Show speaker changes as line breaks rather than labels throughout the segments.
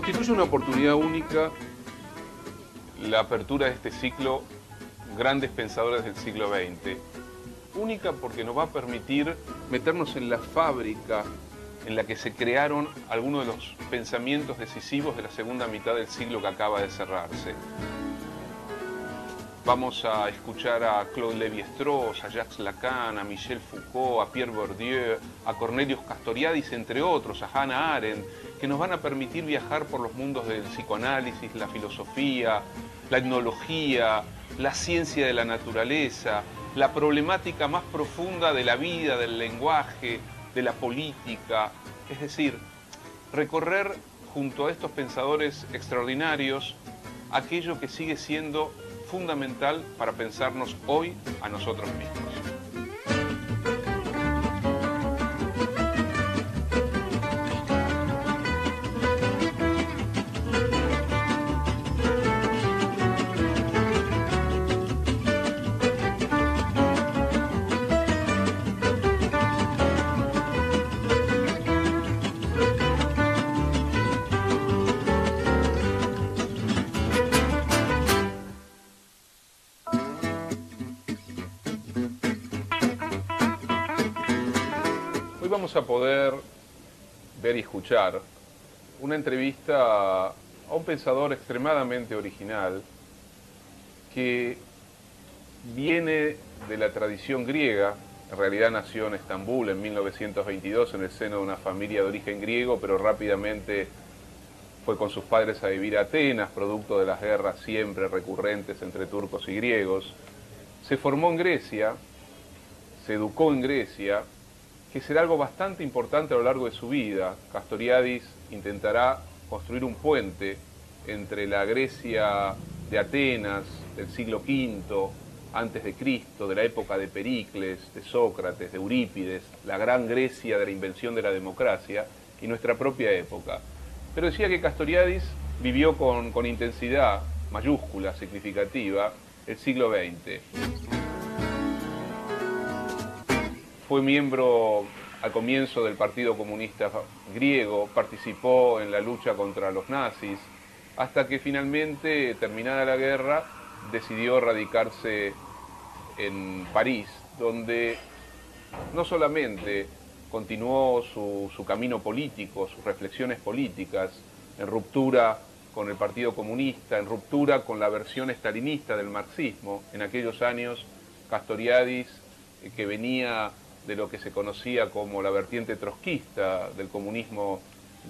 Constituye una oportunidad única la apertura de este ciclo Grandes Pensadores del siglo XX. Única porque nos va a permitir meternos en la fábrica en la que se crearon algunos de los pensamientos decisivos de la segunda mitad del siglo que acaba de cerrarse. Vamos a escuchar a Claude Lévi-Strauss, a Jacques Lacan, a Michel Foucault, a Pierre Bourdieu, a Cornelius Castoriadis, entre otros, a Hannah Arendt, que nos van a permitir viajar por los mundos del psicoanálisis, la filosofía, la etnología, la ciencia de la naturaleza, la problemática más profunda de la vida, del lenguaje, de la política. Es decir, recorrer junto a estos pensadores extraordinarios aquello que sigue siendo fundamental para pensarnos hoy a nosotros mismos. Vamos a poder ver y escuchar una entrevista a un pensador extremadamente original que viene de la tradición griega. En realidad nació en Estambul en 1922 en el seno de una familia de origen griego, pero rápidamente fue con sus padres a vivir a Atenas, producto de las guerras siempre recurrentes entre turcos y griegos. Se formó en Grecia, se educó en Grecia, que será algo bastante importante a lo largo de su vida. Castoriadis intentará construir un puente entre la Grecia de Atenas, del siglo V, antes de Cristo, de la época de Pericles, de Sócrates, de Eurípides, la gran Grecia de la invención de la democracia, y nuestra propia época. Pero decía que Castoriadis vivió con intensidad mayúscula, significativa, el siglo XX. Fue miembro al comienzo del Partido Comunista Griego, participó en la lucha contra los nazis, hasta que finalmente, terminada la guerra, decidió radicarse en París, donde no solamente continuó su camino político, sus reflexiones políticas, en ruptura con el Partido Comunista, en ruptura con la versión estalinista del marxismo. En aquellos años, Castoriadis, que venía de lo que se conocía como la vertiente trotskista del comunismo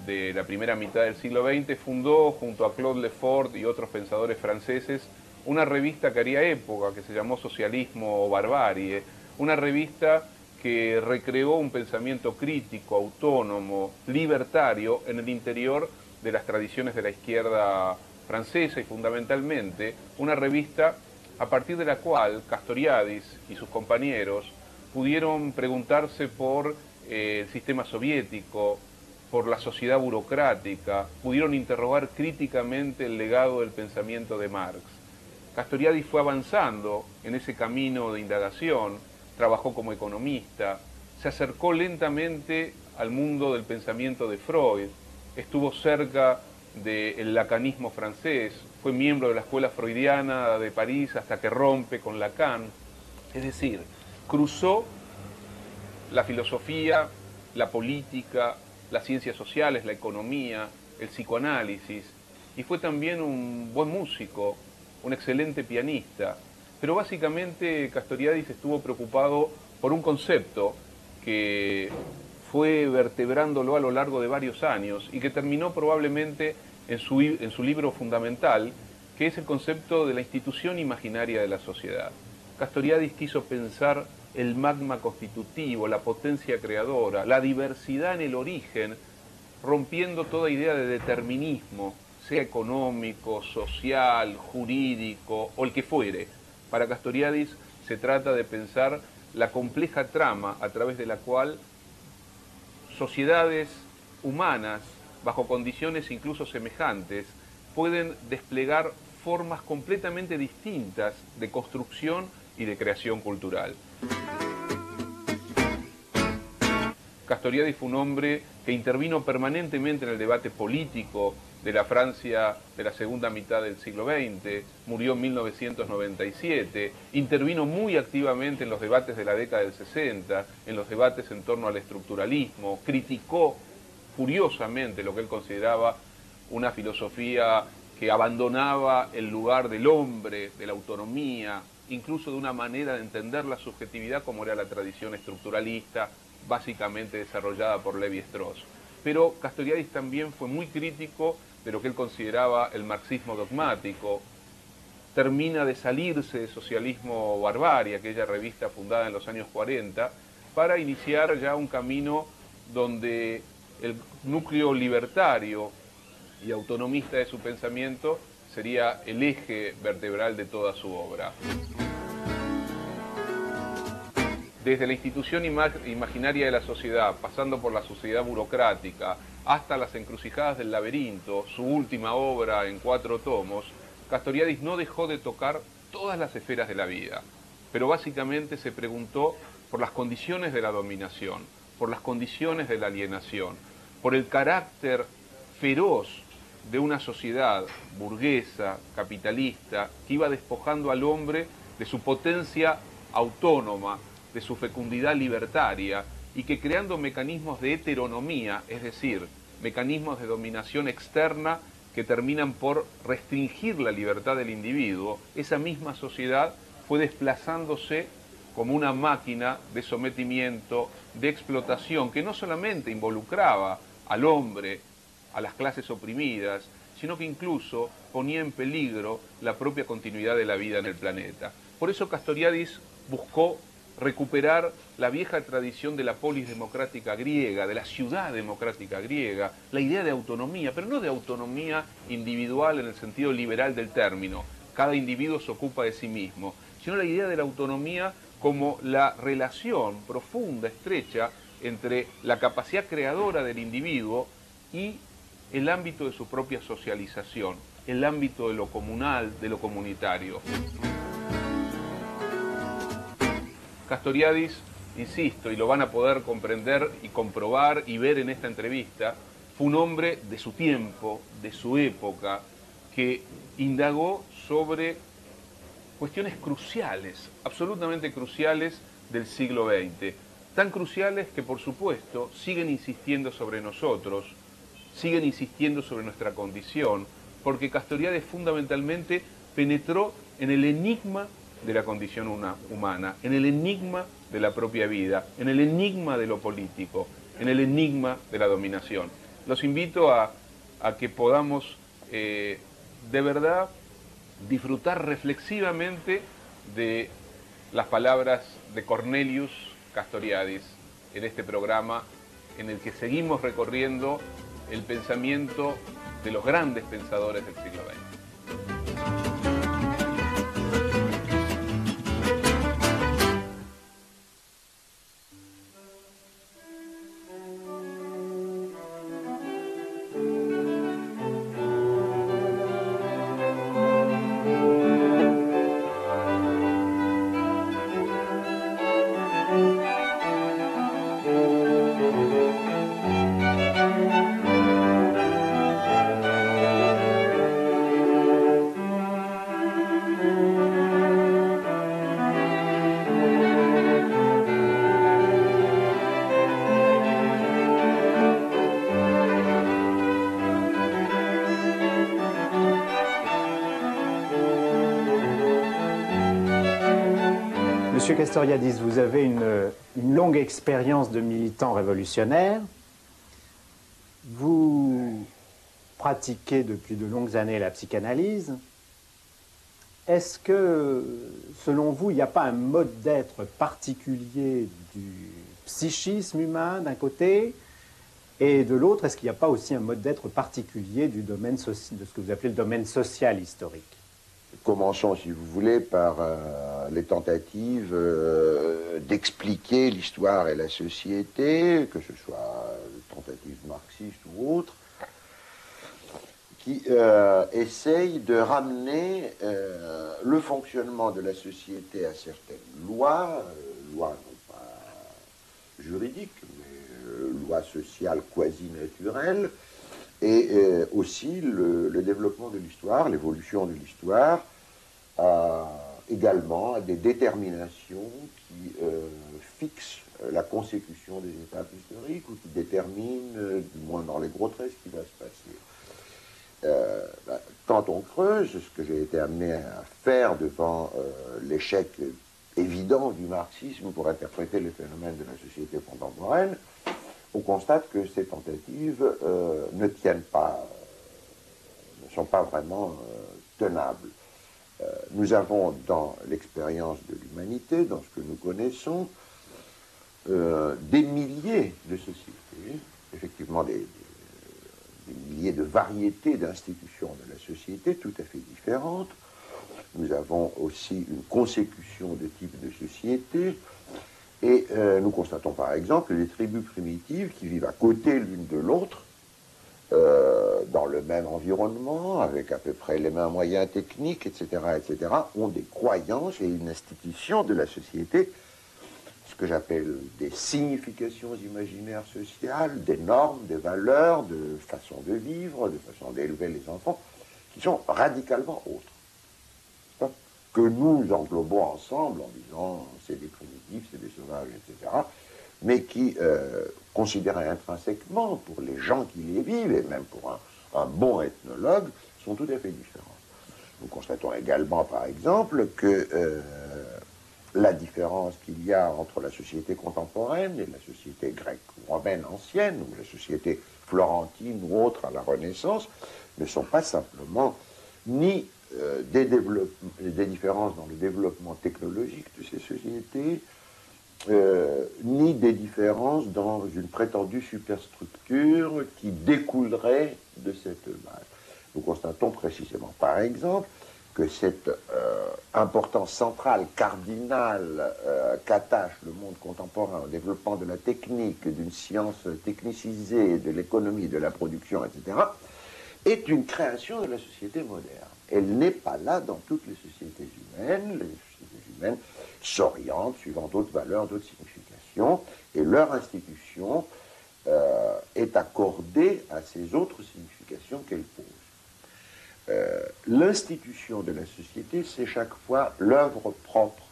de la primera mitad del siglo XX, fundó junto a Claude Lefort y otros pensadores franceses una revista que haría época, que se llamó Socialismo o Barbarie, una revista que recreó un pensamiento crítico, autónomo, libertario en el interior de las tradiciones de la izquierda francesa, y fundamentalmente una revista a partir de la cual Castoriadis y sus compañeros pudieron preguntarse por el sistema soviético, por la sociedad burocrática, pudieron interrogar críticamente el legado del pensamiento de Marx. Castoriadis fue avanzando en ese camino de indagación, trabajó como economista, se acercó lentamente al mundo del pensamiento de Freud, estuvo cerca del lacanismo francés, fue miembro de la escuela freudiana de París hasta que rompe con Lacan. Es decir, cruzó la filosofía, la política, las ciencias sociales, la economía, el psicoanálisis, y fue también un buen músico, un excelente pianista. Pero básicamente Castoriadis estuvo preocupado por un concepto que fue vertebrándolo a lo largo de varios años y que terminó probablemente en su libro fundamental, que es el concepto de la institución imaginaria de la sociedad. Castoriadis quiso pensar el magma constitutivo, la potencia creadora, la diversidad en el origen, rompiendo toda idea de determinismo, sea económico, social, jurídico o el que fuere. Para Castoriadis se trata de pensar la compleja trama a través de la cual sociedades humanas, bajo condiciones incluso semejantes, pueden desplegar formas completamente distintas de construcción y de creación cultural. Castoriadis fue un hombre que intervino permanentemente en el debate político de la Francia de la segunda mitad del siglo XX, murió en 1997, intervino muy activamente en los debates de la década del 60, en los debates en torno al estructuralismo, criticó furiosamente lo que él consideraba una filosofía que abandonaba el lugar del hombre, de la autonomía, incluso de una manera de entender la subjetividad como era la tradición estructuralista, básicamente desarrollada por Levi-Strauss. Pero Castoriadis también fue muy crítico de lo que él consideraba el marxismo dogmático, termina de salirse de Socialismo Barbarie, aquella revista fundada en los años 40, para iniciar ya un camino donde el núcleo libertario y autonomista de su pensamiento sería el eje vertebral de toda su obra. Desde la institución imaginaria de la sociedad, pasando por la sociedad burocrática, hasta las encrucijadas del laberinto, su última obra en 4 tomos, Castoriadis no dejó de tocar todas las esferas de la vida, pero básicamente se preguntó por las condiciones de la dominación, por las condiciones de la alienación, por el carácter feroz de una sociedad burguesa, capitalista, que iba despojando al hombre de su potencia autónoma, de su fecundidad libertaria, y que creando mecanismos de heteronomía, es decir, mecanismos de dominación externa que terminan por restringir la libertad del individuo, esa misma sociedad fue desplazándose como una máquina de sometimiento, de explotación, que no solamente involucraba al hombre, a las clases oprimidas, sino que incluso ponía en peligro la propia continuidad de la vida en el planeta. Por eso Castoriadis buscó recuperar la vieja tradición de la polis democrática griega, de la ciudad democrática griega, la idea de autonomía, pero no de autonomía individual en el sentido liberal del término, cada individuo se ocupa de sí mismo, sino la idea de la autonomía como la relación profunda, estrecha, entre la capacidad creadora del individuo y el ámbito de su propia socialización, el ámbito de lo comunal, de lo comunitario. Castoriadis, insisto, y lo van a poder comprender y comprobar y ver en esta entrevista, fue un hombre de su tiempo, de su época, que indagó sobre cuestiones cruciales, absolutamente cruciales del siglo XX, tan cruciales que por supuesto siguen insistiendo sobre nosotros, siguen insistiendo sobre nuestra condición, porque Castoriadis fundamentalmente penetró en el enigma de la condición humana, en el enigma de la propia vida, en el enigma de lo político, en el enigma de la dominación. Los invito a que podamos de verdad disfrutar reflexivamente de las palabras de Cornelius Castoriadis en este programa en el que seguimos recorriendo el pensamiento de los grandes pensadores del siglo XX.
Monsieur Castoriadis, vous avez une longue expérience de militant révolutionnaire. Vous pratiquez depuis de longues années la psychanalyse. Est-ce que, selon vous, il n'y a pas un mode d'être particulier du psychisme humain d'un côté, et de l'autre, est-ce qu'il n'y a pas aussi un mode d'être particulier du domaine de ce que vous appelez le domaine social historique?
Commençons, si vous voulez, par les tentatives d'expliquer l'histoire et la société, que ce soit tentatives marxistes ou autres, qui essayent de ramener le fonctionnement de la société à certaines lois, lois non pas juridiques, mais lois sociales quasi-naturelles, et aussi le développement de l'histoire, l'évolution de l'histoire, également à des déterminations qui fixent la consécution des étapes historiques ou qui déterminent, du moins dans les gros traits, ce qui va se passer. Quand on creuse, ce que j'ai été amené à faire devant l'échec évident du marxisme pour interpréter les phénomènes de la société contemporaine, on constate que ces tentatives ne tiennent pas, ne sont pas vraiment tenables. Nous avons dans l'expérience de l'humanité, dans ce que nous connaissons, des milliers de sociétés, effectivement des milliers de variétés d'institutions de la société tout à fait différentes. Nous avons aussi une consécution de types de sociétés et nous constatons par exemple les tribus primitives qui vivent à côté l'une de l'autre dans le même environnement, avec à peu près les mêmes moyens techniques, etc., ont des croyances et une institution de la société, ce que j'appelle des significations imaginaires sociales, des normes, des valeurs, de façon de vivre, de façon d'élever les enfants, qui sont radicalement autres, que nous englobons ensemble en disant c'est des primitifs, c'est des sauvages, etc., mais qui, considérés intrinsèquement pour les gens qui les vivent, et même pour un bon ethnologue, sont tout à fait différents. Nous constatons également, par exemple, que la différence qu'il y a entre la société contemporaine et la société grecque ou romaine ancienne, ou la société florentine ou autre à la Renaissance, ne sont pas simplement ni des différences dans le développement technologique de ces sociétés, ni des différences dans une prétendue superstructure qui découlerait de cette base. Nous constatons précisément, par exemple, que cette importance centrale, cardinale, qu'attache le monde contemporain au développement de la technique, d'une science technicisée, de l'économie, de la production, etc., est une création de la société moderne. Elle n'est pas là dans toutes les sociétés humaines. Les sociétés humaines s'orientent suivant d'autres valeurs, d'autres significations, et leur institution est accordée à ces autres significations qu'elle pose. L'institution de la société, c'est chaque fois l'œuvre propre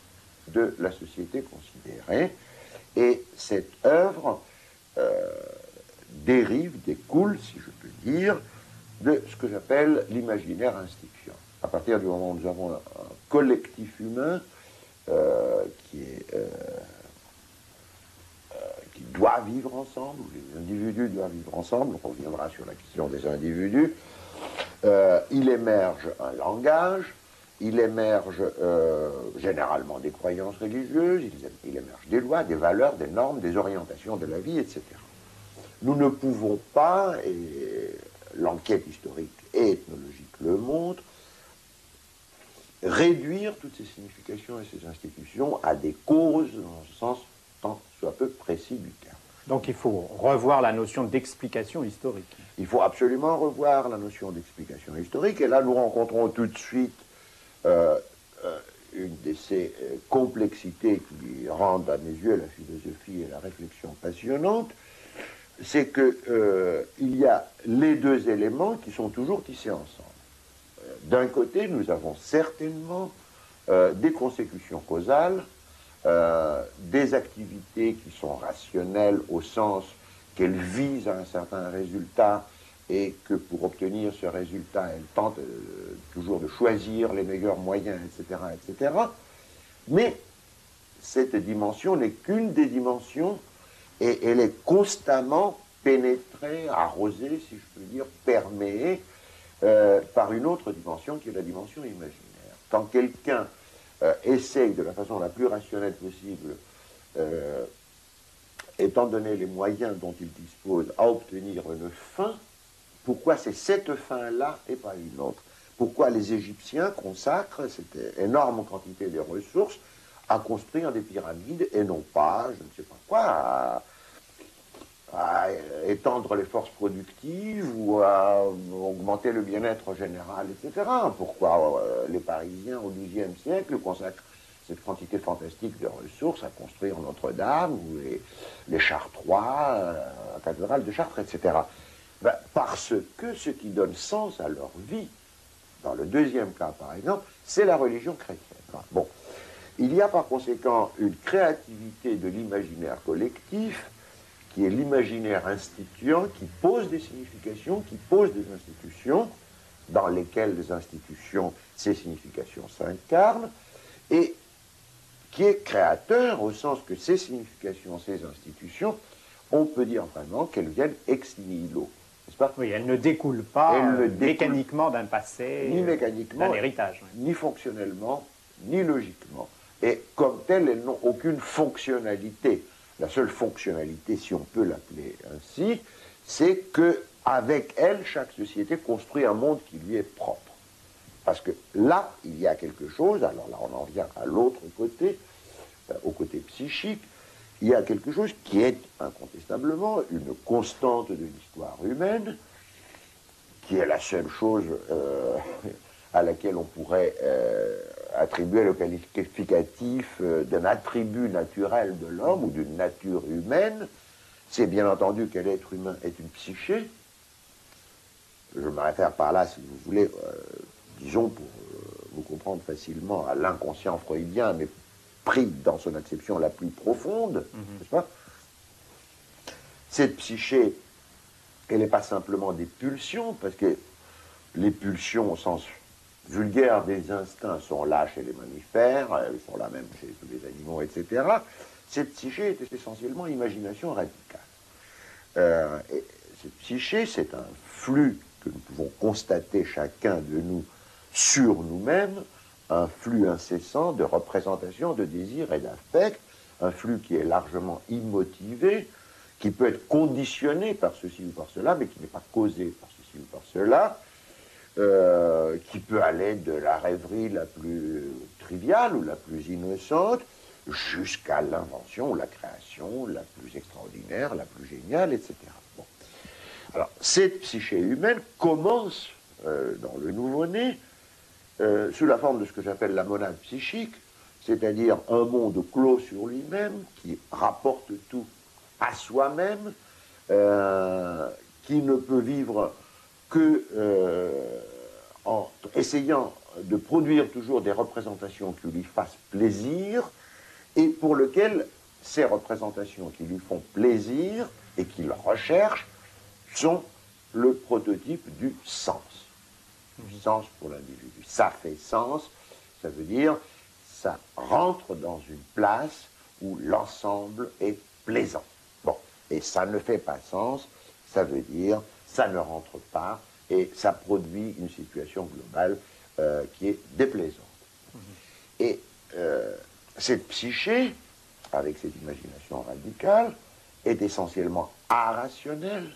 de la société considérée, et cette œuvre découle, si je peux dire, de ce que j'appelle l'imaginaire inscription. À partir du moment où nous avons un collectif humain qui doit vivre ensemble, où les individus doivent vivre ensemble, on reviendra sur la question des individus, il émerge un langage, il émerge généralement des croyances religieuses, il émerge des lois, des valeurs, des normes, des orientations de la vie, etc. Nous ne pouvons pas, et l'enquête historique et ethnologique le montre, réduire toutes ces significations et ces institutions à des causes, dans un sens tant soit peu précis du terme.
Donc il faut revoir la notion d'explication historique.
Il faut absolument revoir la notion d'explication historique, et là nous rencontrons tout de suite une de ces complexités qui rendent à mes yeux la philosophie et la réflexion passionnantes, c'est qu'il y a les deux éléments qui sont toujours tissés ensemble. D'un côté, nous avons certainement des consécutions causales, des activités qui sont rationnelles au sens qu'elles visent à un certain résultat et que pour obtenir ce résultat, elles tentent toujours de choisir les meilleurs moyens, etc., etc. Mais cette dimension n'est qu'une des dimensions et elle est constamment pénétrée, arrosée, si je peux dire, perméée par une autre dimension qui est la dimension imaginaire. Quand quelqu'un essaye de la façon la plus rationnelle possible, étant donné les moyens dont il dispose, à obtenir une fin, pourquoi c'est cette fin-là et pas une autre? Pourquoi les Égyptiens consacrent cette énorme quantité de ressources à construire des pyramides et non pas, je ne sais pas quoi, à étendre les forces productives ou à augmenter le bien-être général, etc. Pourquoi les Parisiens au XIIe siècle consacrent cette quantité fantastique de ressources à construire Notre-Dame ou les Chartrois, la cathédrale de Chartres, etc. Ben, parce que ce qui donne sens à leur vie, dans le deuxième cas par exemple, c'est la religion chrétienne. Bon. Il y a par conséquent une créativité de l'imaginaire collectif, qui est l'imaginaire instituant, qui pose des significations, qui pose des institutions, dans lesquelles les institutions, ces significations s'incarnent, et qui est créateur au sens que ces significations, ces institutions, on peut dire vraiment qu'elles viennent ex nihilo. Pas?
Oui, elles ne découlent pas mécaniquement d'un passé,
ni mécaniquement,
d'un héritage. Oui.
Ni fonctionnellement, ni logiquement. Et comme telles, elles n'ont aucune fonctionnalité. La seule fonctionnalité, si on peut l'appeler ainsi, c'est qu'avec elles, chaque société construit un monde qui lui est propre. Parce que là, il y a quelque chose, alors là on en vient à l'autre côté, au côté psychique, il y a quelque chose qui est incontestablement une constante de l'histoire humaine, qui est la seule chose à laquelle on pourrait attribuer le qualificatif d'un attribut naturel de l'homme ou d'une nature humaine. C'est bien entendu que l'être humain est une psyché. Je me réfère par là, si vous voulez, disons pour vous comprendre facilement, à l'inconscient freudien, mais pris dans son acception la plus profonde, n'est-ce pas? Cette psyché, elle n'est pas simplement des pulsions, parce que les pulsions au sens vulgaire des instincts sont là chez les mammifères, elles sont là même chez tous les animaux, etc. Cette psyché est essentiellement imagination radicale. Et cette psyché, c'est un flux que nous pouvons constater chacun de nous sur nous-mêmes, un flux incessant de représentation, de désir et d'affect, un flux qui est largement immotivé, qui peut être conditionné par ceci ou par cela, mais qui n'est pas causé par ceci ou par cela, qui peut aller de la rêverie la plus triviale ou la plus innocente, jusqu'à l'invention ou la création la plus extraordinaire, la plus géniale, etc. Bon. Alors, cette psyché humaine commence dans le nouveau-né, sous la forme de ce que j'appelle la monade psychique, c'est-à-dire un monde clos sur lui-même, qui rapporte tout à soi-même, qui ne peut vivre que en essayant de produire toujours des représentations qui lui fassent plaisir, et pour lequel ces représentations qui lui font plaisir et qu'il recherche sont le prototype du sens. Du sens pour l'individu. Ça fait sens, ça veut dire ça rentre dans une place où l'ensemble est plaisant. Bon, et ça ne fait pas sens, ça veut dire ça ne rentre pas et ça produit une situation globale qui est déplaisante. Et cette psyché, avec cette imagination radicale, est essentiellement irrationnelle.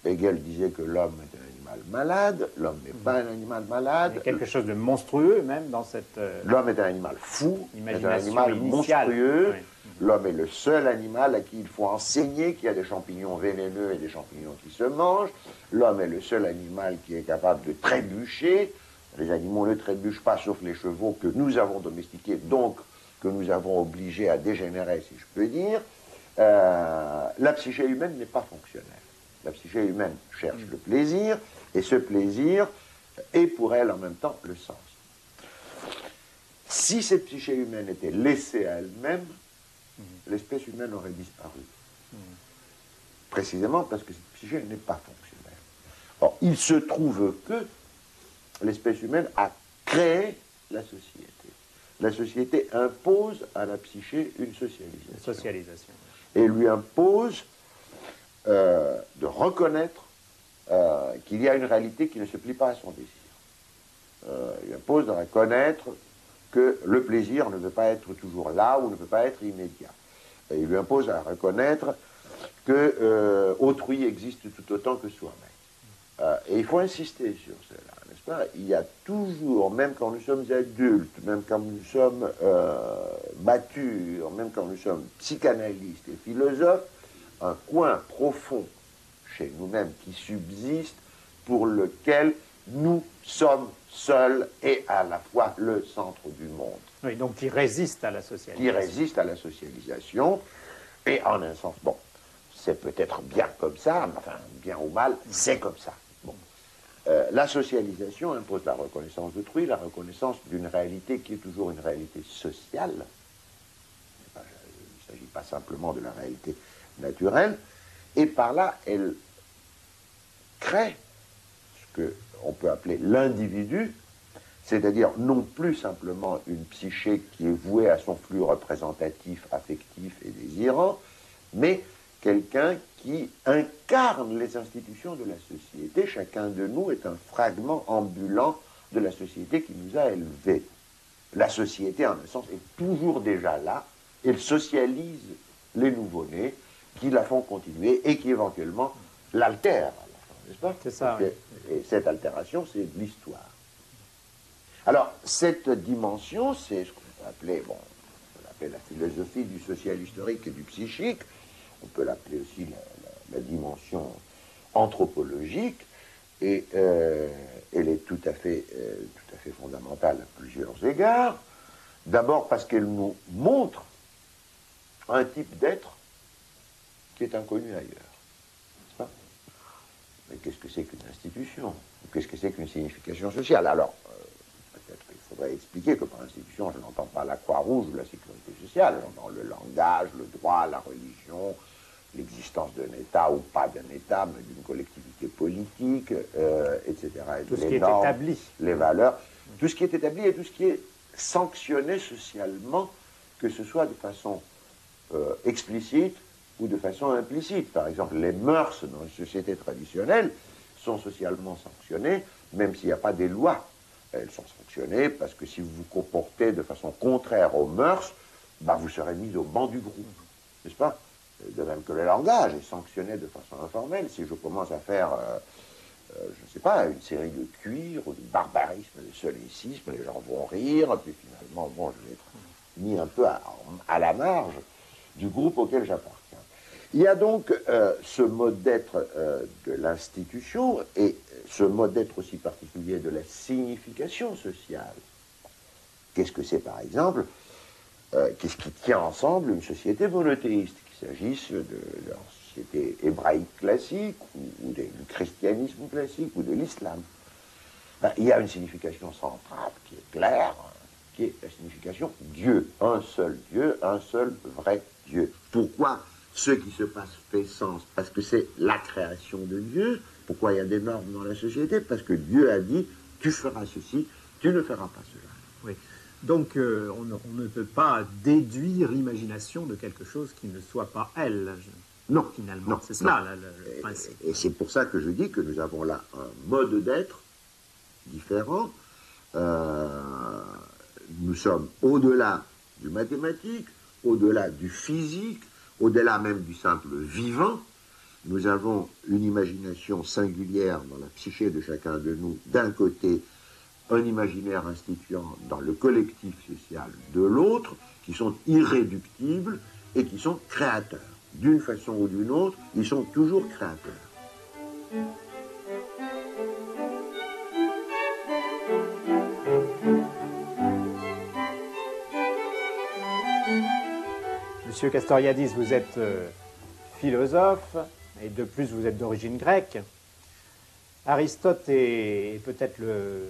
Hegel disait que l'homme est un animal malade, l'homme n'est pas un animal malade.
Il y a quelque chose de monstrueux même dans cette...
L'homme est un animal fou, est un animal
initiale.
monstrueux.
Oui.
L'homme est le seul animal à qui il faut enseigner qu'il y a des champignons vénéneux et des champignons qui se mangent. L'homme est le seul animal qui est capable de trébucher. Les animaux ne trébuchent pas, sauf les chevaux que nous avons domestiqués, donc que nous avons obligés à dégénérer, si je peux dire. La psyché humaine n'est pas fonctionnelle. La psyché humaine cherche le plaisir, et ce plaisir est pour elle en même temps le sens. Si cette psyché humaine était laissée à elle-même, l'espèce humaine aurait disparu. Précisément parce que cette psyché n'est pas fonctionnelle. Or, il se trouve que l'espèce humaine a créé la société. La société impose à la psyché une socialisation. Et lui impose de reconnaître qu'il y a une réalité qui ne se plie pas à son désir. Il impose de reconnaître que le plaisir ne veut pas être toujours là ou ne peut pas être immédiat. Et il lui impose à reconnaître que autrui existe tout autant que soi-même. Et il faut insister sur cela, n'est-ce pas? Il y a toujours, même quand nous sommes adultes, même quand nous sommes matures, même quand nous sommes psychanalystes et philosophes, un coin profond chez nous-mêmes qui subsiste, pour lequel nous sommes seuls et à la fois le centre du monde.
Oui, donc qui résiste à la socialisation.
Qui résiste à la socialisation, et en un sens, bon, c'est peut-être bien comme ça, mais enfin, bien ou mal, c'est comme ça. Bon. La socialisation impose la reconnaissance d'autrui, la reconnaissance d'une réalité qui est toujours une réalité sociale. Il ne s'agit pas simplement de la réalité naturelle, et par là, elle crée ce qu'on peut appeler l'individu, c'est-à-dire non plus simplement une psyché qui est vouée à son flux représentatif, affectif et désirant, mais quelqu'un qui incarne les institutions de la société. Chacun de nous est un fragment ambulant de la société qui nous a élevés. La société, en un sens, est toujours déjà là. Elle socialise les nouveau-nés qui la font continuer et qui éventuellement l'altèrent, n'est-ce pas?
C'est ça.
Et, et cette altération, c'est l'histoire. Alors, cette dimension, c'est ce qu'on peut appeler, bon, on peut l'appeler la philosophie du social historique et du psychique. On peut l'appeler aussi la dimension anthropologique, et elle est tout à fait fondamentale à plusieurs égards. D'abord parce qu'elle nous montre un type d'être qui est inconnu ailleurs. Mais qu'est-ce que c'est qu'une institution? Qu'est-ce que c'est qu'une signification sociale? Alors, peut-être qu'il faudrait expliquer que par institution, je n'entends pas la Croix-Rouge ou la sécurité sociale, j'entends le langage, le droit, la religion, l'existence d'un État ou pas d'un État, mais d'une collectivité politique, etc. Et
tout ce qui est établi.
Les valeurs, tout ce qui est établi et tout ce qui est sanctionné socialement, que ce soit de façon explicite ou de façon implicite. Par exemple, les mœurs dans les sociétés traditionnelles sont socialement sanctionnées, même s'il n'y a pas des lois. Elles sont sanctionnées parce que si vous vous comportez de façon contraire aux mœurs, bah vous serez mis au banc du groupe, n'est-ce pas? De même que le langage est sanctionné de façon informelle. Si je commence à faire, je ne sais pas, une série de cuir ou du barbarisme, du solécisme, les gens vont rire, puis finalement, bon, je vais être mis un peu à la marge du groupe auquel j'appartiens. Il y a donc ce mode d'être de l'institution et ce mode d'être aussi particulier de la signification sociale. Qu'est-ce que c'est, par exemple? Qu'est-ce qui tient ensemble une société monothéiste, qu'il s'agisse de la société hébraïque classique, ou du christianisme classique, ou de l'islam? Il y a une signification centrale qui est claire, qui est la signification Dieu, un seul vrai Dieu. Pourquoi ce qui se passe fait sens? Parce que c'est la création de Dieu. Pourquoi il y a des normes dans la société? Parce que Dieu a dit, tu feras ceci, tu ne feras pas cela.
Oui. Donc, on ne peut pas déduire l'imagination de quelque chose qui ne soit pas elle.
Non.
Finalement, c'est cela le principe.
Et c'est pour ça que je dis que nous avons là un mode d'être différent. Nous sommes au-delà du mathématique, au-delà du physique, au-delà même du simple vivant. Nous avons une imagination singulière dans la psyché de chacun de nous, d'un côté, un imaginaire instituant dans le collectif social de l'autre, qui sont irréductibles et qui sont créateurs. D'une façon ou d'une autre, ils sont toujours créateurs.
Monsieur Castoriadis, vous êtes philosophe, et de plus vous êtes d'origine grecque. Aristote est peut-être le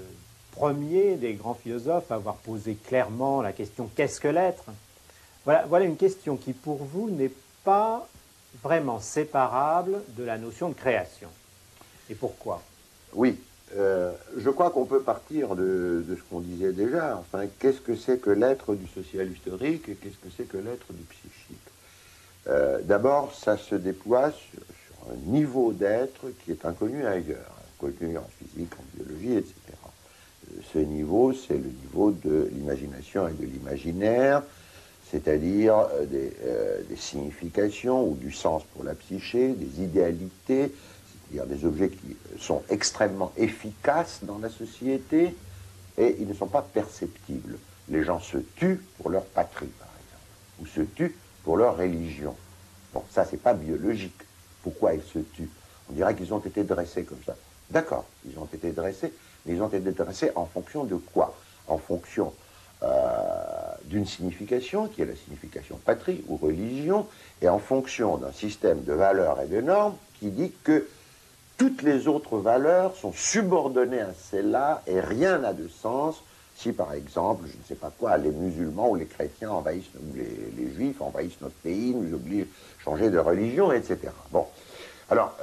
premier des grands philosophes à avoir posé clairement la question « qu'est-ce que l'être ?» Voilà une question qui, pour vous, n'est pas vraiment séparable de la notion de création. Et pourquoi?
Oui, je crois qu'on peut partir de ce qu'on disait déjà. Enfin, qu'est-ce que c'est que l'être du social historique et qu'est-ce que c'est que l'être du psychique? D'abord, ça se déploie sur un niveau d'être qui est inconnu ailleurs, inconnu en physique, en biologie, etc. Ce niveau, c'est le niveau de l'imagination et de l'imaginaire, c'est-à-dire des significations ou du sens pour la psyché, des idéalités, c'est-à-dire des objets qui sont extrêmement efficaces dans la société et ils ne sont pas perceptibles. Les gens se tuent pour leur patrie, par exemple, ou se tuent pour leur religion. Bon, ça, c'est pas biologique. Pourquoi ils se tuent? On dirait qu'ils ont été dressés comme ça. D'accord, ils ont été dressés, mais ils ont été dressés en fonction de quoi? En fonction d'une signification, qui est la signification patrie ou religion, et en fonction d'un système de valeurs et de normes qui dit que toutes les autres valeurs sont subordonnées à celle-là et rien n'a de sens si, par exemple, je ne sais pas quoi, les musulmans ou les chrétiens envahissent, ou les juifs envahissent notre pays, nous obligent à changer de religion, etc. Bon. Alors,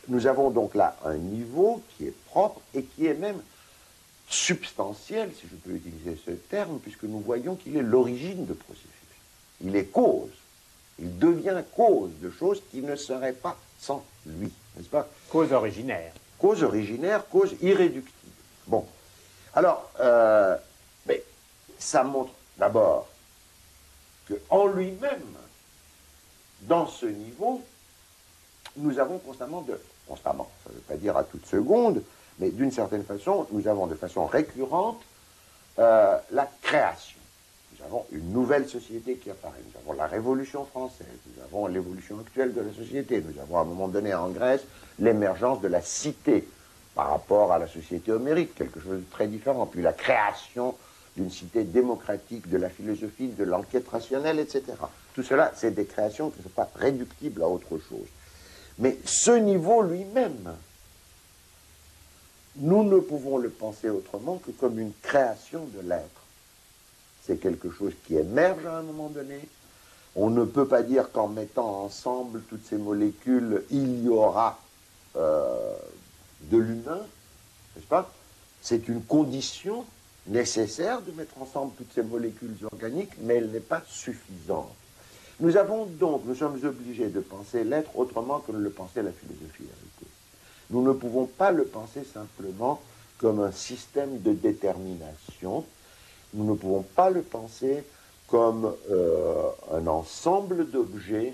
nous avons donc là un niveau qui est propre et qui est même substantiel, si je peux utiliser ce terme, puisque nous voyons qu'il est l'origine de processus. Il est cause. Il devient cause de choses qui ne seraient pas sans lui, n'est-ce pas?
Cause originaire.
Cause originaire, cause irréductible. Bon. Alors, mais ça montre d'abord qu'en lui-même, dans ce niveau, nous avons constamment, ça ne veut pas dire à toute seconde, mais d'une certaine façon, nous avons de façon récurrente la création. Nous avons une nouvelle société qui apparaît. Nous avons la Révolution française, nous avons l'évolution actuelle de la société. Nous avons à un moment donné en Grèce l'émergence de la cité par rapport à la société homérique, quelque chose de très différent. Puis la création d'une cité démocratique, de la philosophie, de l'enquête rationnelle, etc. Tout cela, c'est des créations qui ne sont pas réductibles à autre chose. Mais ce niveau lui-même, nous ne pouvons le penser autrement que comme une création de l'être. C'est quelque chose qui émerge à un moment donné. On ne peut pas dire qu'en mettant ensemble toutes ces molécules, il y aura de l'humain, n'est-ce pas? C'est une condition nécessaire de mettre ensemble toutes ces molécules organiques, mais elle n'est pas suffisante. Nous sommes obligés de penser l'être autrement que ne le pensait la philosophie héritée. Nous ne pouvons pas le penser simplement comme un système de détermination. Nous ne pouvons pas le penser comme un ensemble d'objets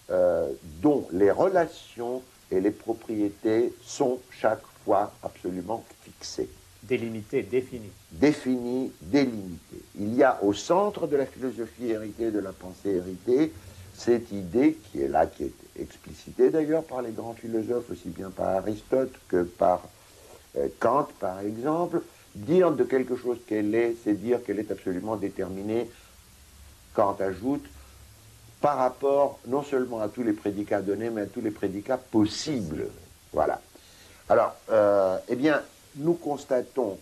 dont les relations et les propriétés sont chaque fois absolument fixées.
Délimité, défini.
Défini, délimité. Il y a au centre de la philosophie héritée, de la pensée héritée, cette idée qui est là, qui est explicitée d'ailleurs par les grands philosophes, aussi bien par Aristote que par Kant, par exemple. Dire de quelque chose qu'elle est, c'est dire qu'elle est absolument déterminée. Kant ajoute, par rapport non seulement à tous les prédicats donnés, mais à tous les prédicats possibles. Voilà. Alors, eh bien, nous constatons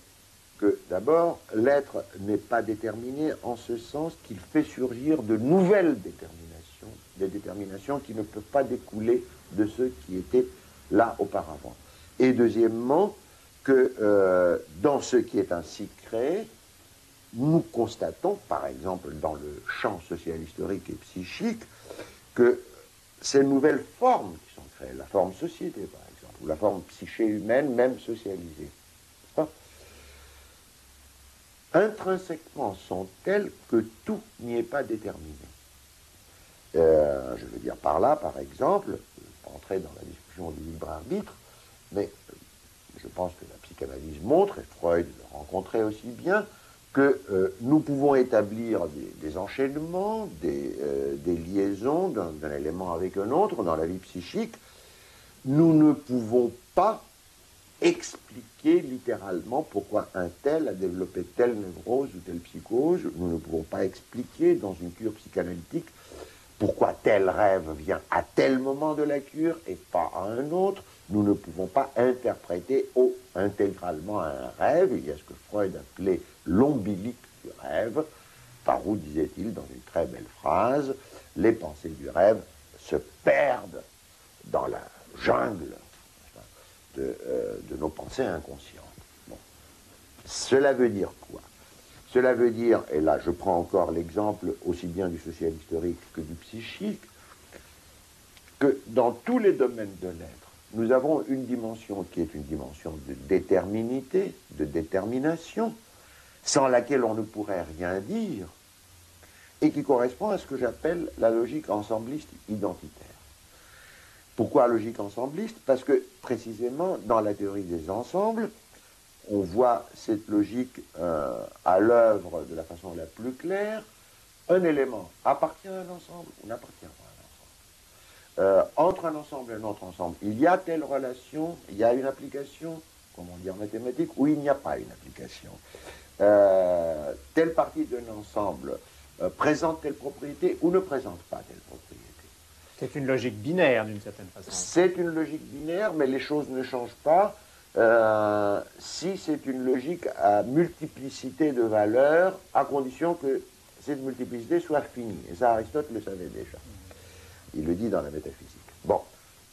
que, d'abord, l'être n'est pas déterminé en ce sens qu'il fait surgir de nouvelles déterminations, des déterminations qui ne peuvent pas découler de ceux qui étaient là auparavant. Et deuxièmement, que dans ce qui est ainsi créé, nous constatons, par exemple, dans le champ social historique et psychique, que ces nouvelles formes qui sont créées, la forme société, par exemple, ou la forme psyché humaine, même socialisée, intrinsèquement sont telles que tout n'y est pas déterminé. Je veux dire par là, par exemple, je ne vais pas entrer dans la discussion du libre arbitre, mais je pense que la psychanalyse montre, et Freud le rencontrait aussi bien, que nous pouvons établir des enchaînements, des liaisons d'un élément avec un autre dans la vie psychique. Nous ne pouvons pas expliquer littéralement pourquoi un tel a développé telle névrose ou telle psychose. Nous ne pouvons pas expliquer dans une cure psychanalytique pourquoi tel rêve vient à tel moment de la cure et pas à un autre. Nous ne pouvons pas interpréter intégralement un rêve. Il y a ce que Freud appelait l'ombilique du rêve, par où, disait-il dans une très belle phrase, les pensées du rêve se perdent dans la jungle de nos pensées inconscientes. Bon. Cela veut dire quoi? Cela veut dire, et là je prends encore l'exemple aussi bien du social historique que du psychique, que dans tous les domaines de l'être, nous avons une dimension qui est une dimension de déterminité, de détermination, sans laquelle on ne pourrait rien dire, et qui correspond à ce que j'appelle la logique ensembliste identitaire. Pourquoi logique ensembliste? Parce que, précisément, dans la théorie des ensembles, on voit cette logique à l'œuvre de la façon la plus claire. Un élément appartient à un ensemble ou n'appartient pas à un ensemble. Entre un ensemble et un autre ensemble, il y a telle relation, il y a une application, comme on dit en mathématiques, ou il n'y a pas une application. telle partie d'un ensemble présente telle propriété ou ne présente pas telle propriété.
C'est une logique binaire d'une certaine façon.
C'est une logique binaire, mais les choses ne changent pas si c'est une logique à multiplicité de valeurs, à condition que cette multiplicité soit finie. Et ça, Aristote le savait déjà. Il le dit dans la métaphysique. Bon,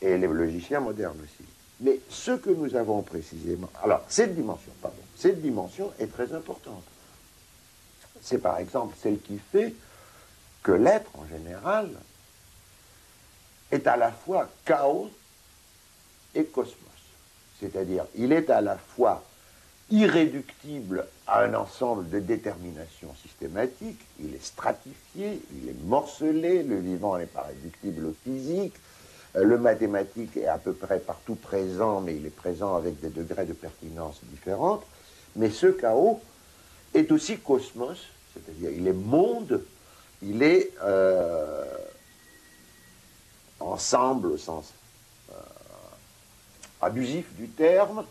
et les logiciens modernes aussi. Mais ce que nous avons précisément... Alors, cette dimension est très importante. C'est par exemple celle qui fait que l'être, en général, est à la fois chaos et cosmos. C'est-à-dire, il est à la fois irréductible à un ensemble de déterminations systématiques, il est stratifié, il est morcelé, le vivant n'est pas réductible au physique, le mathématique est à peu près partout présent, mais il est présent avec des degrés de pertinence différentes, mais ce chaos est aussi cosmos, c'est-à-dire il est monde, il est ensemble au sens abusif du terme,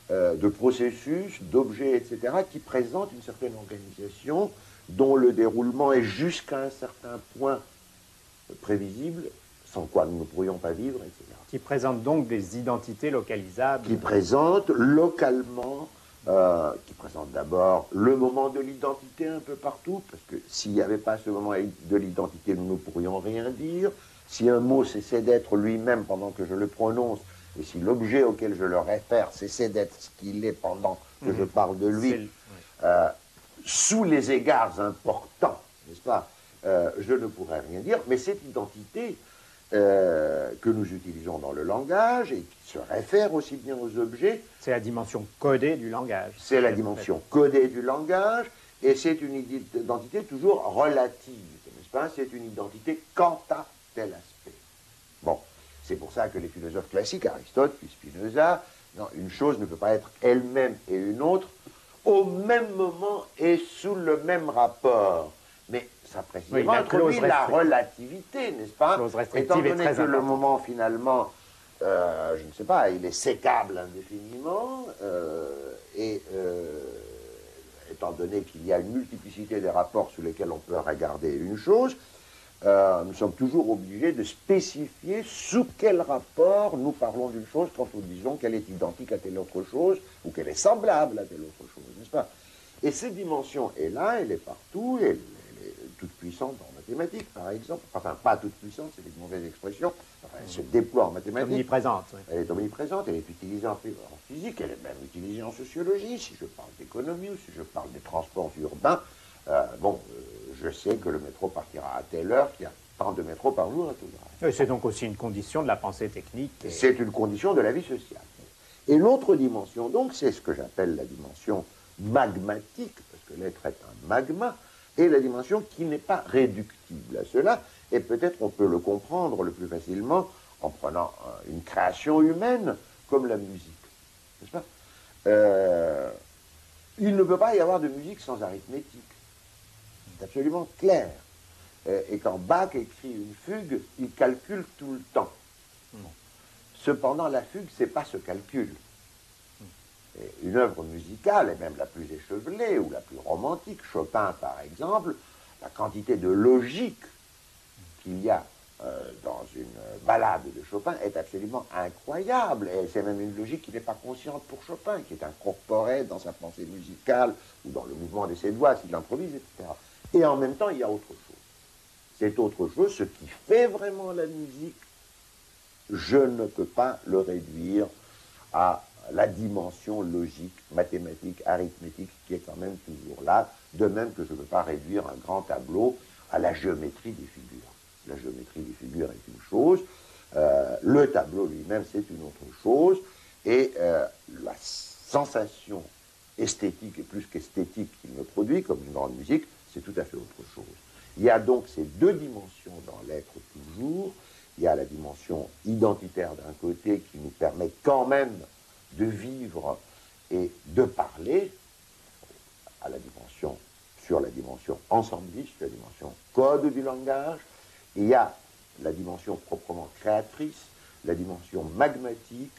de processus, d'objets, etc., qui présentent une certaine organisation dont le déroulement est jusqu'à un certain point prévisible, sans quoi nous ne pourrions pas vivre, etc.
Qui présentent donc des identités localisables.
Qui présentent localement, qui présentent d'abord le moment de l'identité un peu partout, parce que s'il n'y avait pas ce moment de l'identité, nous ne pourrions rien dire. Si un mot cessait d'être lui-même pendant que je le prononce, et si l'objet auquel je le réfère cessait d'être ce qu'il est pendant que je parle de lui, sous les égards importants, n'est-ce pas, je ne pourrais rien dire, mais cette identité que nous utilisons dans le langage et qui se réfère aussi bien aux objets...
C'est la dimension codée du langage.
C'est la dimension codée du langage, et c'est une identité toujours relative, n'est-ce pas? C'est une identité quant à tel aspect. Bon. C'est pour ça que les philosophes classiques, Aristote puis Spinoza, non, une chose ne peut pas être elle-même et une autre au même moment et sous le même rapport. Mais ça précisément introduit la relativité, n'est-ce pas? Étant donné que le moment, finalement, je ne sais pas, il est sécable indéfiniment, étant donné qu'il y a une multiplicité des rapports sous lesquels on peut regarder une chose, nous sommes toujours obligés de spécifier sous quel rapport nous parlons d'une chose quand nous disons qu'elle est identique à telle autre chose ou qu'elle est semblable à telle autre chose, n'est-ce pas? Et cette dimension est là, elle est partout, elle est toute puissante en mathématiques, par exemple. Enfin, pas toute puissante, c'est une mauvaise expression. Enfin, elle se déploie en mathématiques.
Omniprésente. Oui.
Elle est omniprésente, elle est utilisée en physique, elle est même utilisée en sociologie. Si je parle d'économie ou si je parle des transports urbains, je sais que le métro partira à telle heure, qu'il y a tant de métros par jour et tout ça.
C'est donc aussi une condition de la pensée technique.
C'est une condition de la vie sociale. Et l'autre dimension, donc, c'est ce que j'appelle la dimension magmatique, parce que l'être est un magma, et la dimension qui n'est pas réductible à cela, et peut-être on peut le comprendre le plus facilement en prenant une création humaine comme la musique. N'est-ce pas? Il ne peut pas y avoir de musique sans arithmétique. C'est absolument clair. Et quand Bach écrit une fugue, il calcule tout le temps. Cependant, la fugue, ce n'est pas ce calcul. Et une œuvre musicale, et même la plus échevelée ou la plus romantique, Chopin par exemple, la quantité de logique qu'il y a dans une ballade de Chopin est absolument incroyable. Et c'est même une logique qui n'est pas consciente pour Chopin, qui est incorporée dans sa pensée musicale ou dans le mouvement de ses doigts s'il improvise, etc. Et en même temps, il y a autre chose. C'est autre chose, ce qui fait vraiment la musique, je ne peux pas le réduire à la dimension logique, mathématique, arithmétique, qui est quand même toujours là, de même que je ne peux pas réduire un grand tableau à la géométrie des figures. La géométrie des figures est une chose, le tableau lui-même c'est une autre chose, et la sensation esthétique et plus qu'esthétique qu'il me produit, comme une grande musique, c'est tout à fait autre chose. Il y a donc ces deux dimensions dans l'être toujours. Il y a la dimension identitaire d'un côté qui nous permet quand même de vivre et de parler sur la dimension ensembliste, la dimension code du langage. Il y a la dimension proprement créatrice, la dimension magmatique,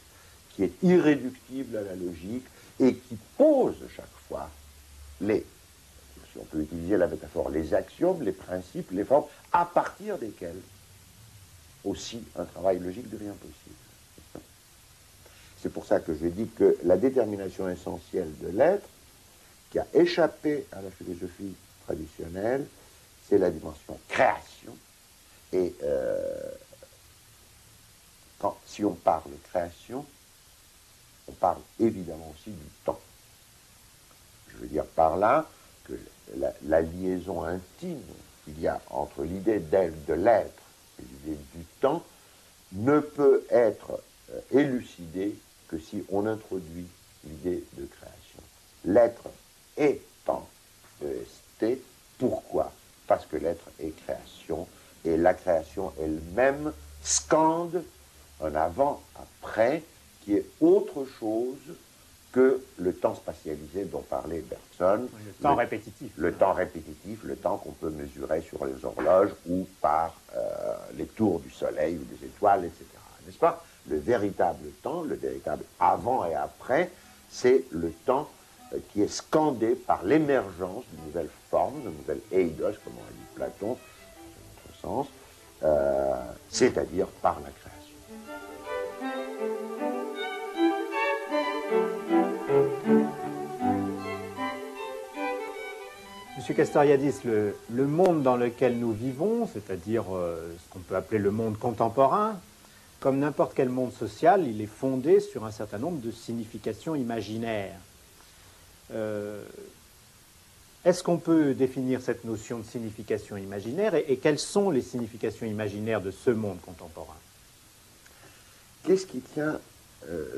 qui est irréductible à la logique et qui pose chaque fois si on peut utiliser la métaphore, les axiomes, les principes, les formes, à partir desquels aussi un travail logique devient possible. C'est pour ça que je dis que la détermination essentielle de l'être, qui a échappé à la philosophie traditionnelle, c'est la dimension création. Et si on parle création, on parle évidemment aussi du temps. Je veux dire par là que la liaison intime qu'il y a entre l'idée de l'être et l'idée du temps ne peut être élucidée que si on introduit l'idée de création. L'être est temps, EST. Pourquoi? Parce que l'être est création, et la création elle-même scande un avant-après qui est autre chose que le temps spatialisé dont parlait Bergson.
Le temps répétitif.
Le temps répétitif, le temps qu'on peut mesurer sur les horloges ou par les tours du soleil ou des étoiles, etc. N'est-ce pas? Le véritable temps, le véritable avant et après, c'est le temps qui est scandé par l'émergence de nouvelles formes, de nouvelles eidos, comme on a dit Platon, dans notre sens, c'est-à-dire par la création.
Monsieur Castoriadis, le monde dans lequel nous vivons, c'est-à-dire ce qu'on peut appeler le monde contemporain, comme n'importe quel monde social, il est fondé sur un certain nombre de significations imaginaires. Est-ce qu'on peut définir cette notion de signification imaginaire et quelles sont les significations imaginaires de ce monde contemporain?
Qu'est-ce qui tient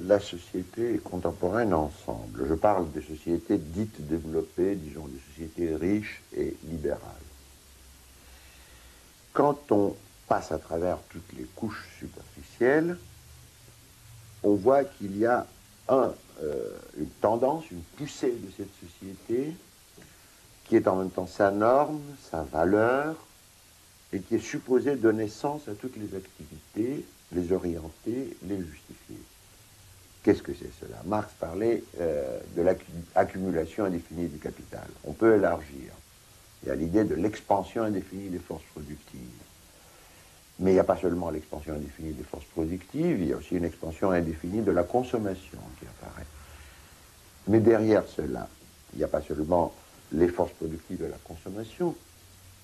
la société contemporaine ensemble? Je parle des sociétés dites développées, disons des sociétés riches et libérales. Quand on passe à travers toutes les couches superficielles, on voit qu'il y a une tendance, une poussée de cette société qui est en même temps sa norme, sa valeur, et qui est supposée donner sens à toutes les activités, les orienter, les justifier. Qu'est-ce que c'est cela? Marx parlait de l'accumulation indéfinie du capital. On peut élargir. Il y a l'idée de l'expansion indéfinie des forces productives. Mais il n'y a pas seulement l'expansion indéfinie des forces productives, il y a aussi une expansion indéfinie de la consommation qui apparaît. Mais derrière cela, il n'y a pas seulement les forces productives de la consommation,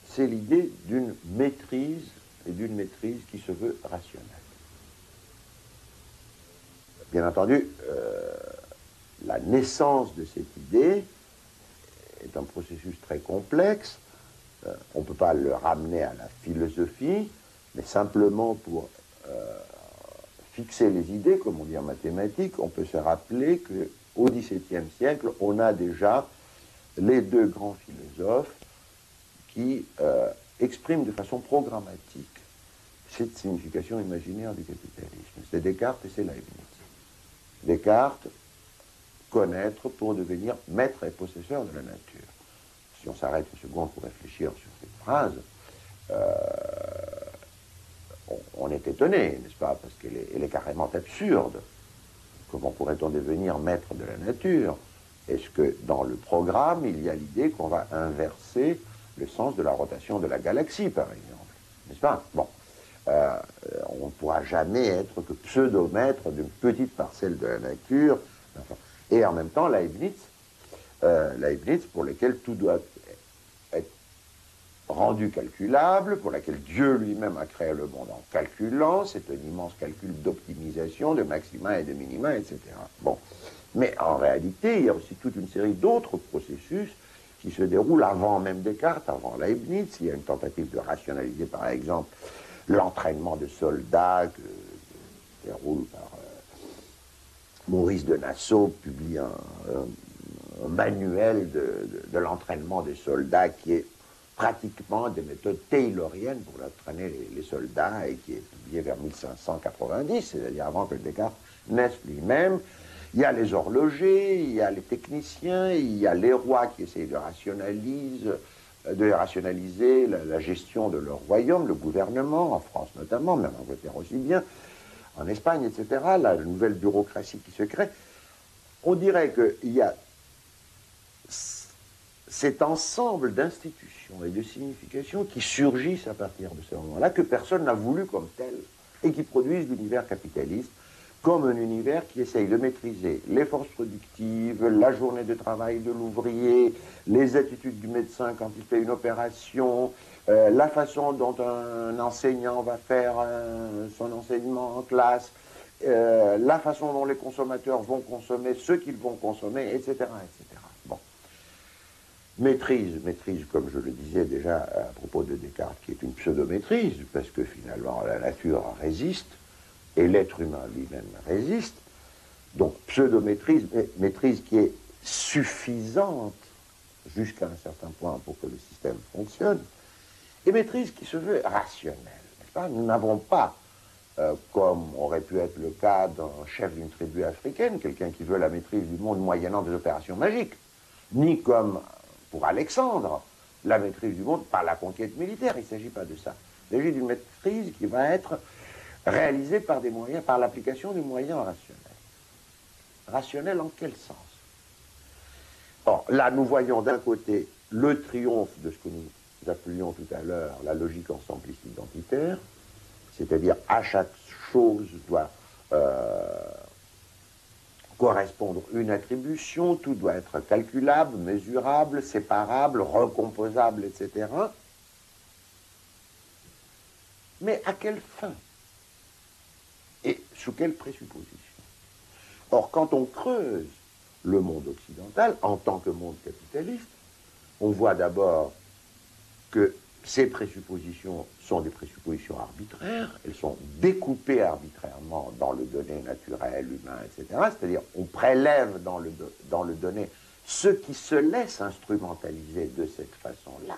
c'est l'idée d'une maîtrise, et d'une maîtrise qui se veut rationnelle. Bien entendu, la naissance de cette idée est un processus très complexe. On ne peut pas le ramener à la philosophie, mais simplement pour fixer les idées, comme on dit en mathématiques, on peut se rappeler qu'au XVIIe siècle, on a déjà les deux grands philosophes qui expriment de façon programmatique cette signification imaginaire du capitalisme. C'est Descartes et c'est Leibniz. Descartes, connaître pour devenir maître et possesseur de la nature. Si on s'arrête une seconde pour réfléchir sur cette phrase, on est étonné, n'est-ce pas, parce qu'elle est carrément absurde. Comment pourrait-on devenir maître de la nature? Est-ce que dans le programme, il y a l'idée qu'on va inverser le sens de la rotation de la galaxie, par exemple? N'est-ce pas? Bon. On ne pourra jamais être que pseudo-maître d'une petite parcelle de la nature. Enfin, et en même temps, Leibniz, pour lequel tout doit être rendu calculable, pour laquelle Dieu lui-même a créé le monde en calculant, c'est un immense calcul d'optimisation, de maxima et de minima, etc. Bon. Mais en réalité, il y a aussi toute une série d'autres processus qui se déroulent avant même Descartes, avant Leibniz. Il y a une tentative de rationaliser, par exemple, l'entraînement de soldats que déroule par Maurice de Nassau, publie un manuel de l'entraînement des soldats qui est pratiquement des méthodes tayloriennes pour entraîner les soldats et qui est publié vers 1590, c'est-à-dire avant que Descartes naisse lui-même. Il y a les horlogers, il y a les techniciens, il y a les rois qui essayent de rationaliser la gestion de leur royaume, le gouvernement, en France notamment, mais en Angleterre aussi bien, en Espagne, etc., la nouvelle bureaucratie qui se crée. On dirait qu'il y a cet ensemble d'institutions et de significations qui surgissent à partir de ce moment-là, que personne n'a voulu comme tel, et qui produisent l'univers capitaliste comme un univers qui essaye de maîtriser les forces productives, la journée de travail de l'ouvrier, les attitudes du médecin quand il fait une opération, la façon dont un enseignant va faire son enseignement en classe, la façon dont les consommateurs vont consommer ce qu'ils vont consommer, etc., etc. Bon. Maîtrise, comme je le disais déjà à propos de Descartes, qui est une pseudo-maîtrise, parce que finalement la nature résiste, et l'être humain lui-même résiste. Donc pseudo-maîtrise, maîtrise qui est suffisante jusqu'à un certain point pour que le système fonctionne, et maîtrise qui se veut rationnelle. Nous n'avons pas, comme aurait pu être le cas d'un chef d'une tribu africaine, quelqu'un qui veut la maîtrise du monde moyennant des opérations magiques, ni comme pour Alexandre, la maîtrise du monde par la conquête militaire. Il ne s'agit pas de ça. Il s'agit d'une maîtrise qui va être réalisée par des moyens, par l'application des moyens rationnels. Rationnels en quel sens? Or, là, nous voyons d'un côté le triomphe de ce que nous appelions tout à l'heure la logique ensembliste identitaire, c'est-à-dire à chaque chose doit correspondre une attribution, tout doit être calculable, mesurable, séparable, recomposable, etc. Mais à quelle fin? Et sous quelle présupposition? Or, quand on creuse le monde occidental en tant que monde capitaliste, on voit d'abord que ces présuppositions sont des présuppositions arbitraires, elles sont découpées arbitrairement dans le donné naturel, humain, etc. C'est-à-dire on prélève dans le donné ce qui se laisse instrumentaliser de cette façon-là.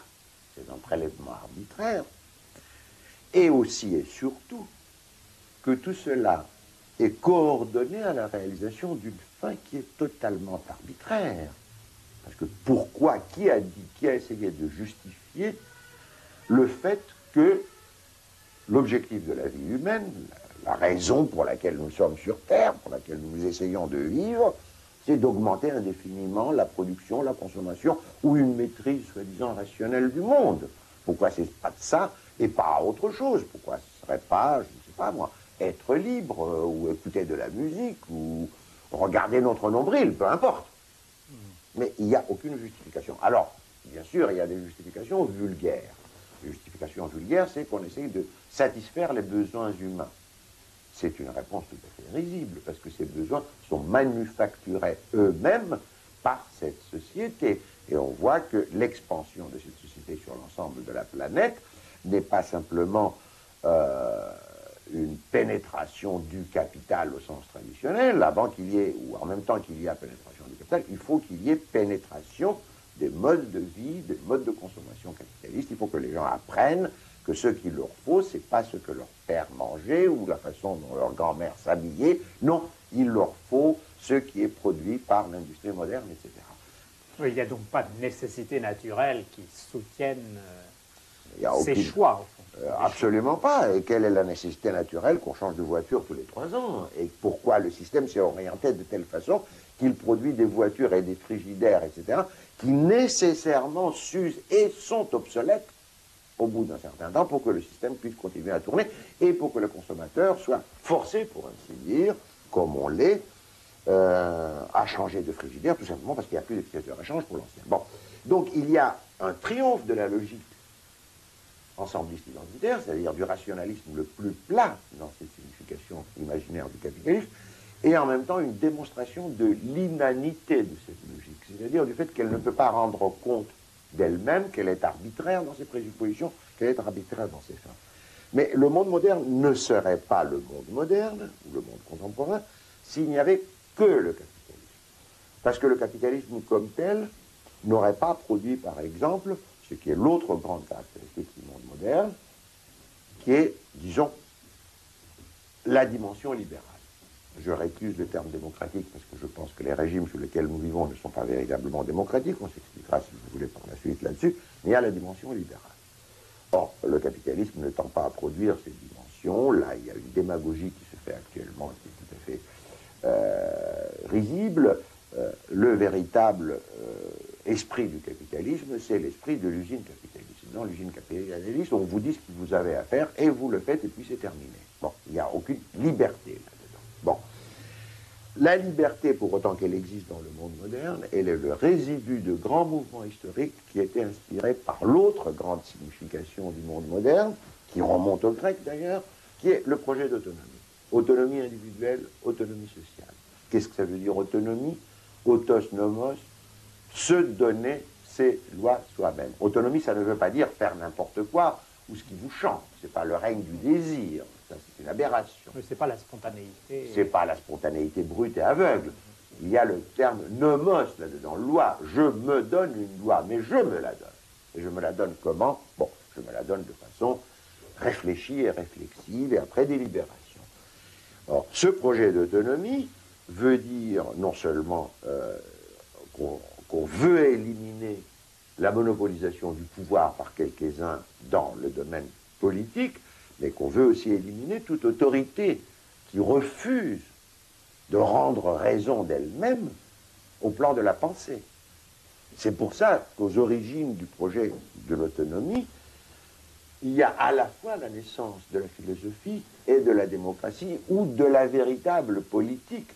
C'est un prélèvement arbitraire. Et aussi et surtout que tout cela est coordonné à la réalisation d'une fin qui est totalement arbitraire. Parce que pourquoi, qui a dit, qui a essayé de justifier le fait que l'objectif de la vie humaine, la raison pour laquelle nous sommes sur Terre, pour laquelle nous essayons de vivre, c'est d'augmenter indéfiniment la production, la consommation ou une maîtrise soi-disant rationnelle du monde. Pourquoi c'est pas de ça et pas autre chose? Pourquoi ce ne serait pas, je ne sais pas moi, être libre ou écouter de la musique ou regarder notre nombril, peu importe. Mais il n'y a aucune justification. Alors, bien sûr, il y a des justifications vulgaires. Les justifications vulgaires, c'est qu'on essaye de satisfaire les besoins humains. C'est une réponse tout à fait risible, parce que ces besoins sont manufacturés eux-mêmes par cette société. Et on voit que l'expansion de cette société sur l'ensemble de la planète n'est pas simplement une pénétration du capital au sens traditionnel. Avant qu'il y ait, ou en même temps qu'il y a pénétration du capital, il faut qu'il y ait pénétration des modes de vie, des modes de consommation capitalistes. Il faut que les gens apprennent que ce qu'il leur faut, c'est pas ce que leur père mangeait ou la façon dont leur grand-mère s'habillait. Non, il leur faut ce qui est produit par l'industrie moderne, etc.
Oui, il n'y a donc pas de nécessité naturelle qui soutienne ces
aucune...
choix, au fond.
Absolument pas. Et quelle est la nécessité naturelle qu'on change de voiture tous les 3 ans? Et pourquoi le système s'est orienté de telle façon qu'il produit des voitures et des frigidaires, etc., qui nécessairement s'usent et sont obsolètes au bout d'un certain temps pour que le système puisse continuer à tourner et pour que le consommateur soit forcé, pour ainsi dire, comme on l'est, à changer de frigidaire, tout simplement parce qu'il n'y a plus de pièces de rechange pour l'ancien. Bon. Donc il y a un triomphe de la logique ensembliste identitaire, c'est-à-dire du rationalisme le plus plat dans cette signification imaginaire du capitalisme, et en même temps une démonstration de l'inanité de cette logique, c'est-à-dire du fait qu'elle ne peut pas rendre compte d'elle-même, qu'elle est arbitraire dans ses présuppositions, qu'elle est arbitraire dans ses fins. Mais le monde moderne ne serait pas le monde moderne, ou le monde contemporain, s'il n'y avait que le capitalisme. Parce que le capitalisme comme tel n'aurait pas produit, par exemple, ce qui est l'autre grande caractéristique du monde moderne, qui est, disons, la dimension libérale. Je récuse le terme démocratique parce que je pense que les régimes sous lesquels nous vivons ne sont pas véritablement démocratiques, on s'expliquera si vous voulez par la suite là-dessus, mais il y a la dimension libérale. Or, le capitalisme ne tend pas à produire ces dimensions, là il y a une démagogie qui se fait actuellement qui est tout à fait risible. Le véritable esprit du capitalisme, c'est l'esprit de l'usine capitaliste. Dans l'usine capitaliste, on vous dit ce que vous avez à faire et vous le faites et puis c'est terminé. Bon, il n'y a aucune liberté là-dedans. Bon. La liberté, pour autant qu'elle existe dans le monde moderne, elle est le résidu de grands mouvements historiques qui étaient inspirés par l'autre grande signification du monde moderne, qui remonte au grec d'ailleurs, qui est le projet d'autonomie. Autonomie individuelle, autonomie sociale. Qu'est-ce que ça veut dire autonomie? Autos nomos, se donner ses lois soi-même. Autonomie, ça ne veut pas dire faire n'importe quoi ou ce qui vous chante. Ce n'est pas le règne du désir. Ça, c'est une aberration.
Mais c'est pas la spontanéité.
C'est pas la spontanéité brute et aveugle. Il y a le terme nomos là-dedans, loi. Je me donne une loi, mais je me la donne. Et je me la donne comment? Bon, je me la donne de façon réfléchie et réflexive et après délibération. Or, ce projet d'autonomie veut dire non seulement qu'on veut éliminer la monopolisation du pouvoir par quelques-uns dans le domaine politique, mais qu'on veut aussi éliminer toute autorité qui refuse de rendre raison d'elle-même au plan de la pensée. C'est pour ça qu'aux origines du projet de l'autonomie, il y a à la fois la naissance de la philosophie et de la démocratie, ou de la véritable politique,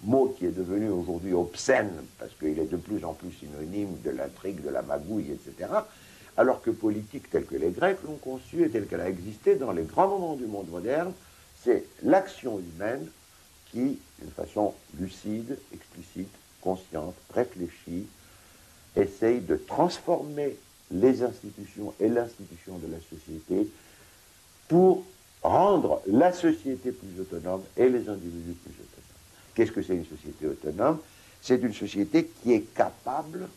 mot qui est devenu aujourd'hui obscène, parce qu'il est de plus en plus synonyme de l'intrigue, de la magouille, etc., alors que politique telle que les Grecs l'ont conçue et telle qu'elle a existé dans les grands moments du monde moderne, c'est l'action humaine qui, d'une façon lucide, explicite, consciente, réfléchie, essaye de transformer les institutions et l'institution de la société pour rendre la société plus autonome et les individus plus autonomes. Qu'est-ce que c'est une société autonome? C'est une société qui est capable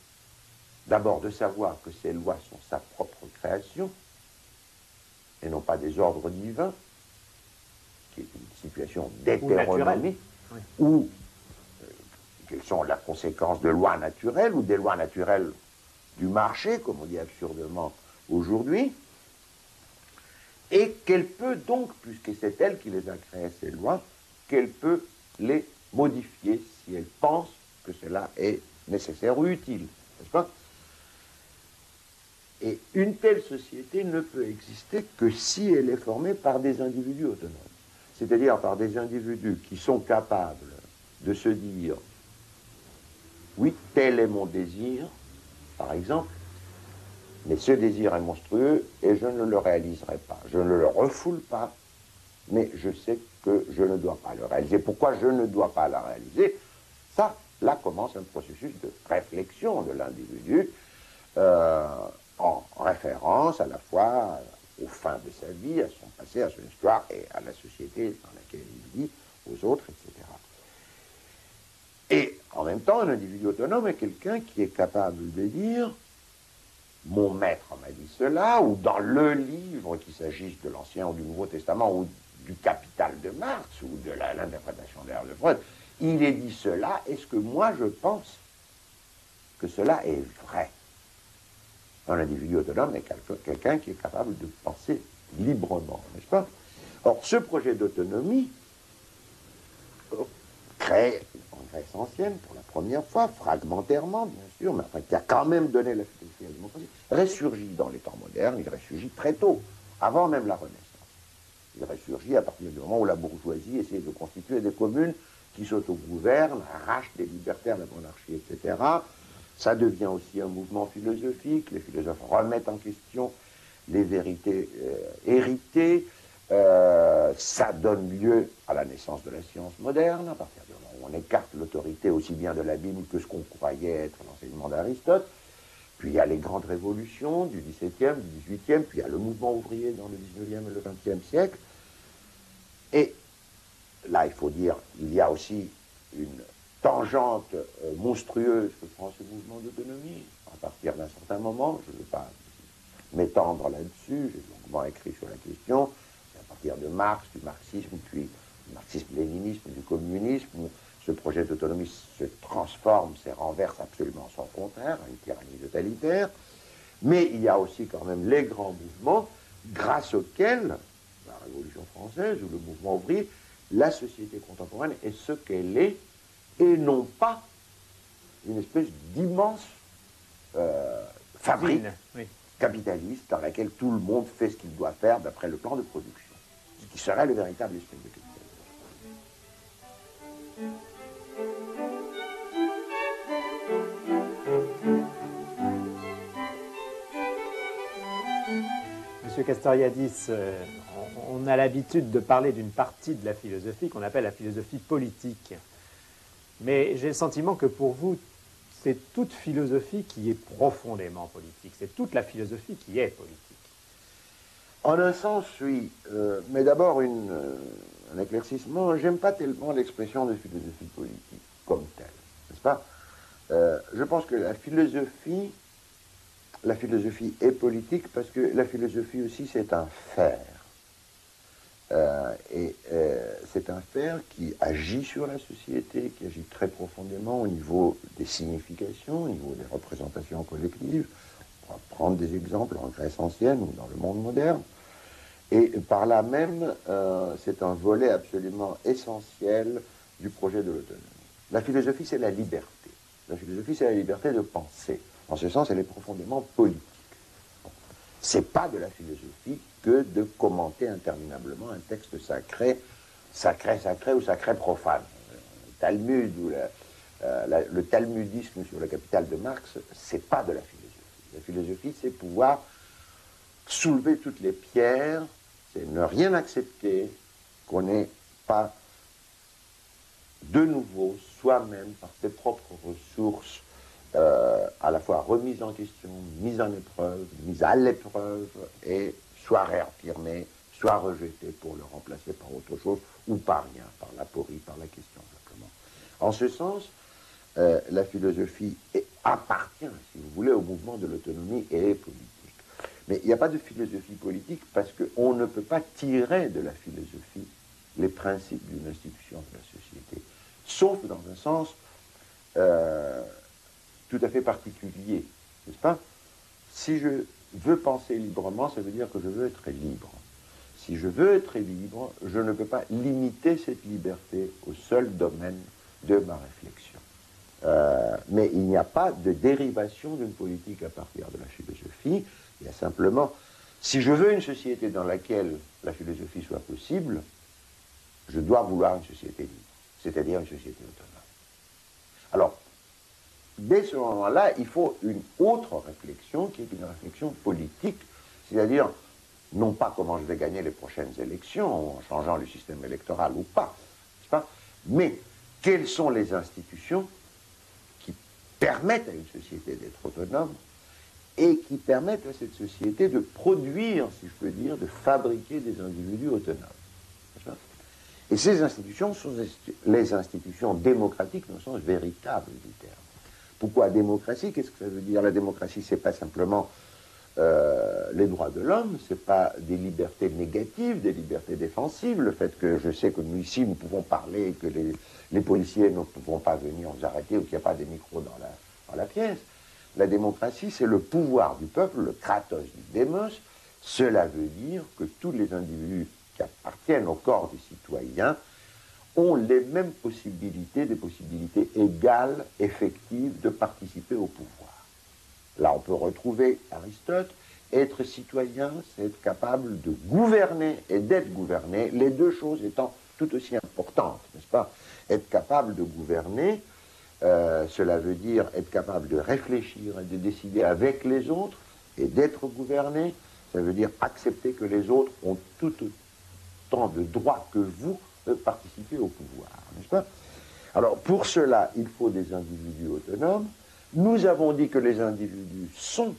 d'abord de savoir que ses lois sont sa propre création et non pas des ordres divins, qui est une situation d'hétéronomie, oui. Ou quelles sont la conséquence de lois naturelles ou des lois naturelles du marché, comme on dit absurdement aujourd'hui, et qu'elle peut donc, puisque c'est elle qui les a créées, ces lois, qu'elle peut les modifier si elle pense que cela est nécessaire ou utile, n'est-ce pas? Et une telle société ne peut exister que si elle est formée par des individus autonomes, c'est-à-dire par des individus qui sont capables de se dire « oui, tel est mon désir », par exemple, mais ce désir est monstrueux et je ne le réaliserai pas. Je ne le refoule pas, mais je sais que je ne dois pas le réaliser. Pourquoi je ne dois pas la réaliser? Ça, là commence un processus de réflexion de l'individu en référence à la fois aux fins de sa vie, à son passé, à son histoire et à la société dans laquelle il vit, aux autres, etc. Et en même temps, un individu autonome est quelqu'un qui est capable de dire « mon maître m'a dit cela » ou dans le livre, qu'il s'agisse de l'Ancien ou du Nouveau Testament ou du Capital de Marx ou de l'interprétation de de Freud, il est dit cela, est-ce que moi je pense que cela est vrai? Un individu autonome est quelqu'un qui est capable de penser librement, n'est-ce pas? Or, ce projet d'autonomie créé en Grèce ancienne pour la première fois, fragmentairement bien sûr, mais enfin qui a quand même donné la philosophie à la démocratie, ressurgit dans les temps modernes, il ressurgit très tôt, avant même la Renaissance. Il ressurgit à partir du moment où la bourgeoisie essaie de constituer des communes qui s'autogouvernent, arrachent des libertés à la monarchie, etc. Ça devient aussi un mouvement philosophique, les philosophes remettent en question les vérités héritées, ça donne lieu à la naissance de la science moderne, à partir du moment où on écarte l'autorité aussi bien de la Bible que ce qu'on croyait être l'enseignement d'Aristote. Puis il y a les grandes révolutions du XVIIe, du XVIIIe, puis il y a le mouvement ouvrier dans le XIXe et le XXe siècle. Et là, il faut dire, il y a aussi une tangente monstrueuse que prend ce mouvement d'autonomie, à partir d'un certain moment. Je ne veux pas m'étendre là-dessus, j'ai longuement écrit sur la question. C'est à partir de Marx, du marxisme, puis du marxisme-léninisme, du communisme, où ce projet d'autonomie se transforme, se renverse absolument son contraire, à une tyrannie totalitaire. Mais il y a aussi quand même les grands mouvements grâce auxquels, la Révolution française ou le mouvement ouvrier, la société contemporaine est ce qu'elle est, et non pas une espèce d'immense fabrique
Oui.
capitaliste dans laquelle tout le monde fait ce qu'il doit faire d'après le plan de production, ce qui serait le véritable esprit de capitalisme.
Monsieur Castoriadis, on a l'habitude de parler d'une partie de la philosophie qu'on appelle la philosophie politique. Mais j'ai le sentiment que pour vous, c'est toute philosophie qui est profondément politique. C'est toute la philosophie qui est politique.
En un sens, oui. Mais d'abord, un éclaircissement. J'aime pas tellement l'expression de philosophie politique comme telle, n'est-ce pas? Je pense que la philosophie est politique parce que la philosophie aussi, c'est un faire. C'est un faire qui agit sur la société, qui agit très profondément au niveau des significations, au niveau des représentations collectives. On va prendre des exemples en Grèce ancienne ou dans le monde moderne. Et par là même, c'est un volet absolument essentiel du projet de l'autonomie. La philosophie, c'est la liberté. La philosophie, c'est la liberté de penser. En ce sens, elle est profondément politique. C'est pas de la philosophie que de commenter interminablement un texte sacré ou sacré profane. Le Talmud ou le talmudisme sur le Capital de Marx, c'est pas de la philosophie. La philosophie, c'est pouvoir soulever toutes les pierres, c'est ne rien accepter qu'on n'ait pas de nouveau soi-même par ses propres ressources à la fois remise en question, mise en épreuve, mise à l'épreuve, et soit réaffirmé, soit rejeté pour le remplacer par autre chose, ou par rien, par l'aporie, par la question simplement. En ce sens, la philosophie appartient, si vous voulez, au mouvement de l'autonomie et est politique. Mais il n'y a pas de philosophie politique parce qu'on ne peut pas tirer de la philosophie les principes d'une institution de la société, sauf dans un sens tout à fait particulier, n'est-ce pas? Si je veux penser librement, ça veut dire que je veux être libre. Si je veux être libre, je ne peux pas limiter cette liberté au seul domaine de ma réflexion. Mais il n'y a pas de dérivation d'une politique à partir de la philosophie. Il y a simplement, si je veux une société dans laquelle la philosophie soit possible, je dois vouloir une société libre, c'est-à-dire une société autonome. Alors, dès ce moment-là, il faut une autre réflexion qui est une réflexion politique, c'est-à-dire non pas comment je vais gagner les prochaines élections en changeant le système électoral ou pas, n'est-ce pas, mais quelles sont les institutions qui permettent à une société d'être autonome et qui permettent à cette société de produire, si je peux dire, de fabriquer des individus autonomes. N'est-ce pas? Et ces institutions sont les institutions démocratiques dans le sens véritable du terme. Pourquoi démocratie? Qu'est-ce que ça veut dire? La démocratie, c'est pas simplement les droits de l'homme, c'est pas des libertés négatives, des libertés défensives, le fait que je sais que nous ici nous pouvons parler et que les policiers ne pourront pas venir nous arrêter ou qu'il n'y a pas des micros dans la pièce. La démocratie, c'est le pouvoir du peuple, le kratos du démos. Cela veut dire que tous les individus qui appartiennent au corps des citoyens ont les mêmes possibilités, des possibilités égales, effectives, de participer au pouvoir. Là, on peut retrouver Aristote. Être citoyen, c'est être capable de gouverner et d'être gouverné, les deux choses étant tout aussi importantes, n'est-ce pas? Être capable de gouverner, cela veut dire être capable de réfléchir et de décider avec les autres et d'être gouverné. Ça veut dire accepter que les autres ont tout autant de droits que vous de participer au pouvoir, n'est-ce pas? Alors, pour cela, il faut des individus autonomes. Nous avons dit que les individus sont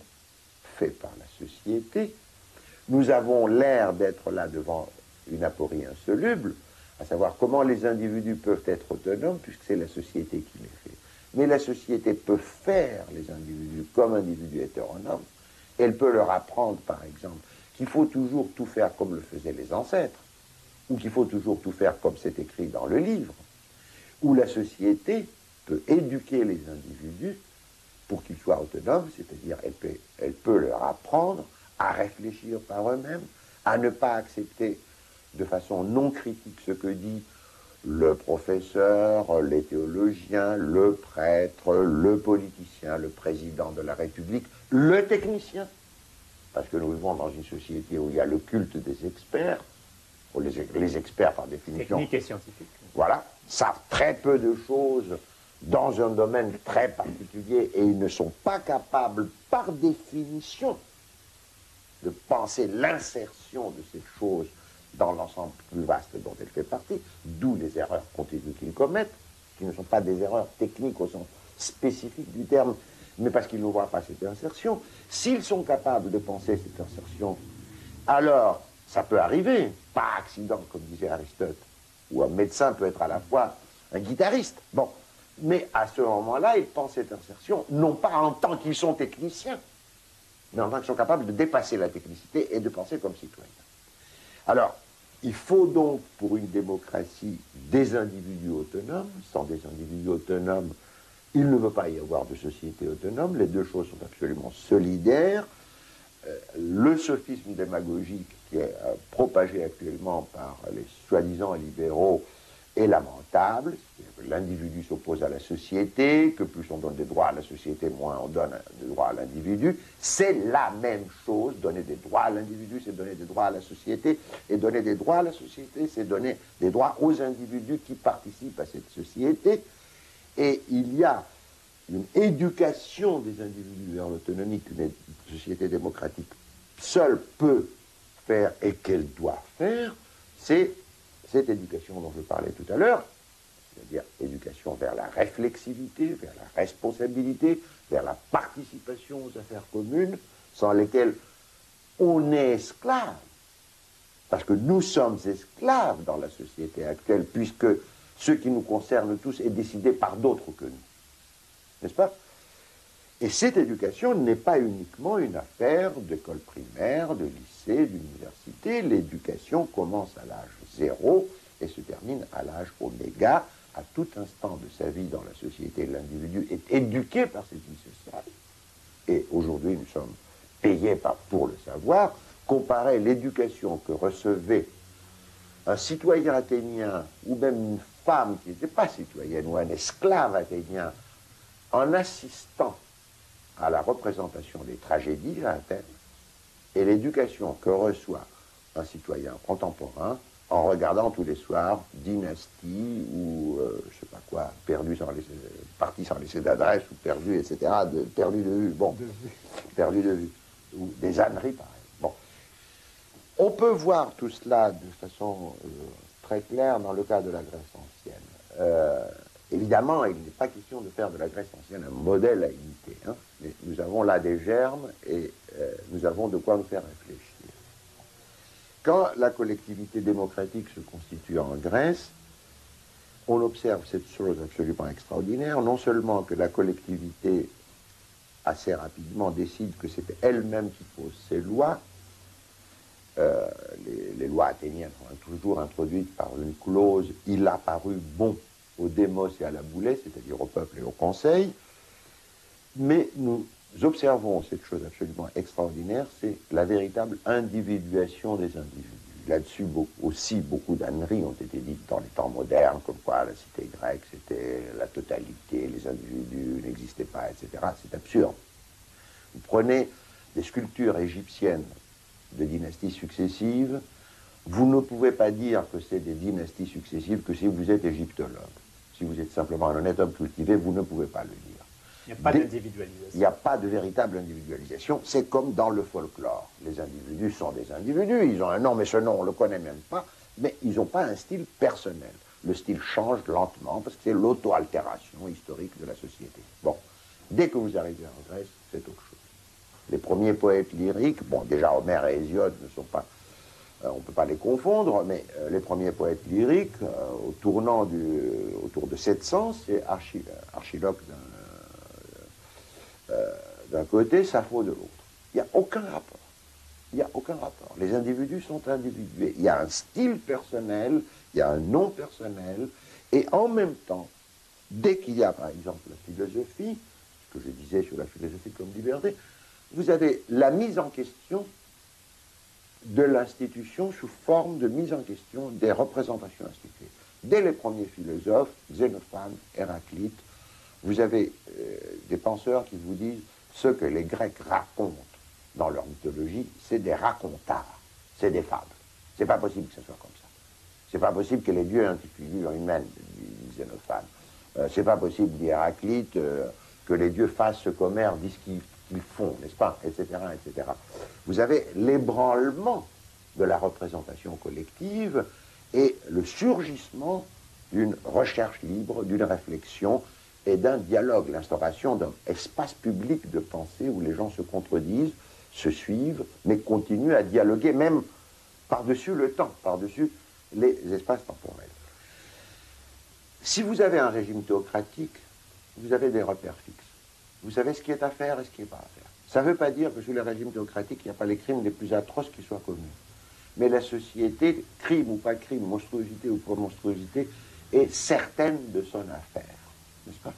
faits par la société. Nous avons l'air d'être là devant une aporie insoluble, à savoir comment les individus peuvent être autonomes, puisque c'est la société qui les fait. Mais la société peut faire les individus comme individus hétéronomes. Elle peut leur apprendre, par exemple, qu'il faut toujours tout faire comme le faisaient les ancêtres, ou qu'il faut toujours tout faire comme c'est écrit dans le livre, où la société peut éduquer les individus pour qu'ils soient autonomes, c'est-à-dire elle peut leur apprendre à réfléchir par eux-mêmes, à ne pas accepter de façon non critique ce que dit le professeur, les théologiens, le prêtre, le politicien, le président de la République, le technicien. Parce que nous vivons dans une société où il y a le culte des experts, où les experts par définition...
Techniques et scientifiques.
Voilà, savent très peu de choses dans un domaine très particulier et ils ne sont pas capables, par définition, de penser l'insertion de cette chose dans l'ensemble plus vaste dont elle fait partie, d'où les erreurs continues qu'ils commettent, qui ne sont pas des erreurs techniques au sens spécifique du terme, mais parce qu'ils ne voient pas cette insertion. S'ils sont capables de penser cette insertion, alors ça peut arriver, par accident, comme disait Aristote, où un médecin peut être à la fois un guitariste. Bon, mais à ce moment-là, ils pensent cette insertion, non pas en tant qu'ils sont techniciens, mais en tant qu'ils sont capables de dépasser la technicité et de penser comme citoyens. Alors, il faut donc, pour une démocratie, des individus autonomes. Sans des individus autonomes, il ne peut pas y avoir de société autonome. Les deux choses sont absolument solidaires. Le sophisme démagogique qui est propagé actuellement par les soi-disant libéraux est lamentable. L'individu s'oppose à la société, que plus on donne des droits à la société, moins on donne des droits à l'individu. C'est la même chose. Donner des droits à l'individu, c'est donner des droits à la société. Et donner des droits à la société, c'est donner des droits aux individus qui participent à cette société. Et il y a une éducation des individus vers l'autonomie qu'une société démocratique seule peut faire et qu'elle doit faire, c'est cette éducation dont je parlais tout à l'heure, c'est-à-dire éducation vers la réflexivité, vers la responsabilité, vers la participation aux affaires communes, sans lesquelles on est esclave. Parce que nous sommes esclaves dans la société actuelle, puisque ce qui nous concerne tous est décidé par d'autres que nous. N'est-ce pas? Et cette éducation n'est pas uniquement une affaire d'école primaire, de lycée, d'université. L'éducation commence à l'âge 0 et se termine à l'âge oméga. À tout instant de sa vie dans la société, l'individu est éduqué par cette vie sociale. Et aujourd'hui, nous sommes payés pour le savoir. Comparer l'éducation que recevait un citoyen athénien, ou même une femme qui n'était pas citoyenne, ou un esclave athénien, en assistant à la représentation des tragédies à Athènes, et l'éducation que reçoit un citoyen contemporain en regardant tous les soirs Dynastie ou je ne sais pas quoi, parti sans laisser d'adresse ou perdu, etc., perdu de vue, bon, perdu de vue, ou des âneries pareilles. Bon. On peut voir tout cela de façon très claire dans le cas de la Grèce ancienne. Évidemment, il n'est pas question de faire de la Grèce ancienne un modèle à imiter. Hein, mais nous avons là des germes et nous avons de quoi nous faire réfléchir. Quand la collectivité démocratique se constitue en Grèce, on observe cette chose absolument extraordinaire, non seulement que la collectivité assez rapidement décide que c'est elle-même qui pose ses lois, les lois athéniennes sont toujours introduites par une clause « il a paru bon » au démos et à la boulée, c'est-à-dire au peuple et au conseil, mais nous observons cette chose absolument extraordinaire, c'est la véritable individuation des individus. Là-dessus, beaucoup d'âneries ont été dites dans les temps modernes, comme quoi la cité grecque, c'était la totalité, les individus n'existaient pas, etc. C'est absurde. Vous prenez des sculptures égyptiennes de dynasties successives, vous ne pouvez pas dire que c'est des dynasties successives que si vous êtes égyptologue. Si vous êtes simplement un honnête homme cultivé, vous ne pouvez pas le dire.
Il n'y a pas d'individualisation.
Il n'y a pas de véritable individualisation. C'est comme dans le folklore. Les individus sont des individus. Ils ont un nom, mais ce nom, on ne le connaît même pas. Mais ils n'ont pas un style personnel. Le style change lentement parce que c'est l'auto-altération historique de la société. Bon, dès que vous arrivez en Grèce, c'est autre chose. Les premiers poètes lyriques, bon, déjà Homère et Hésiode ne sont pas... on ne peut pas les confondre, mais les premiers poètes lyriques, autour de 700, c'est Archiloque d'un côté, Sappho de l'autre. Il n'y a aucun rapport. Il n'y a aucun rapport. Les individus sont individués. Il y a un style personnel, il y a un nom personnel, et en même temps, dès qu'il y a, par exemple, la philosophie, ce que je disais sur la philosophie comme liberté, vous avez la mise en question de l'institution sous forme de mise en question des représentations instituées. dès les premiers philosophes, Xénophane, Héraclite. Vous avez des penseurs qui vous disent ce que les Grecs racontent dans leur mythologie, c'est des racontards, c'est des fables. C'est pas possible que ce soit comme ça. C'est pas possible que les dieux aient une figure humaine, dit Xénophane. C'est pas possible, dit Héraclite, que les dieux fassent ce qu'Homère dit ce qu'ils font, n'est-ce pas, etc., etc. Vous avez l'ébranlement de la représentation collective et le surgissement d'une recherche libre, d'une réflexion et d'un dialogue, l'instauration d'un espace public de pensée où les gens se contredisent, se suivent, mais continuent à dialoguer, même par-dessus le temps, par-dessus les espaces temporels. Si vous avez un régime théocratique, vous avez des repères fixes. Vous savez ce qui est à faire et ce qui n'est pas à faire. Ça ne veut pas dire que sous les régimes théocratiques, il n'y a pas les crimes les plus atroces qui soient commis. Mais la société, crime ou pas crime, monstruosité ou pas monstruosité, est certaine de son affaire, n'est-ce pas?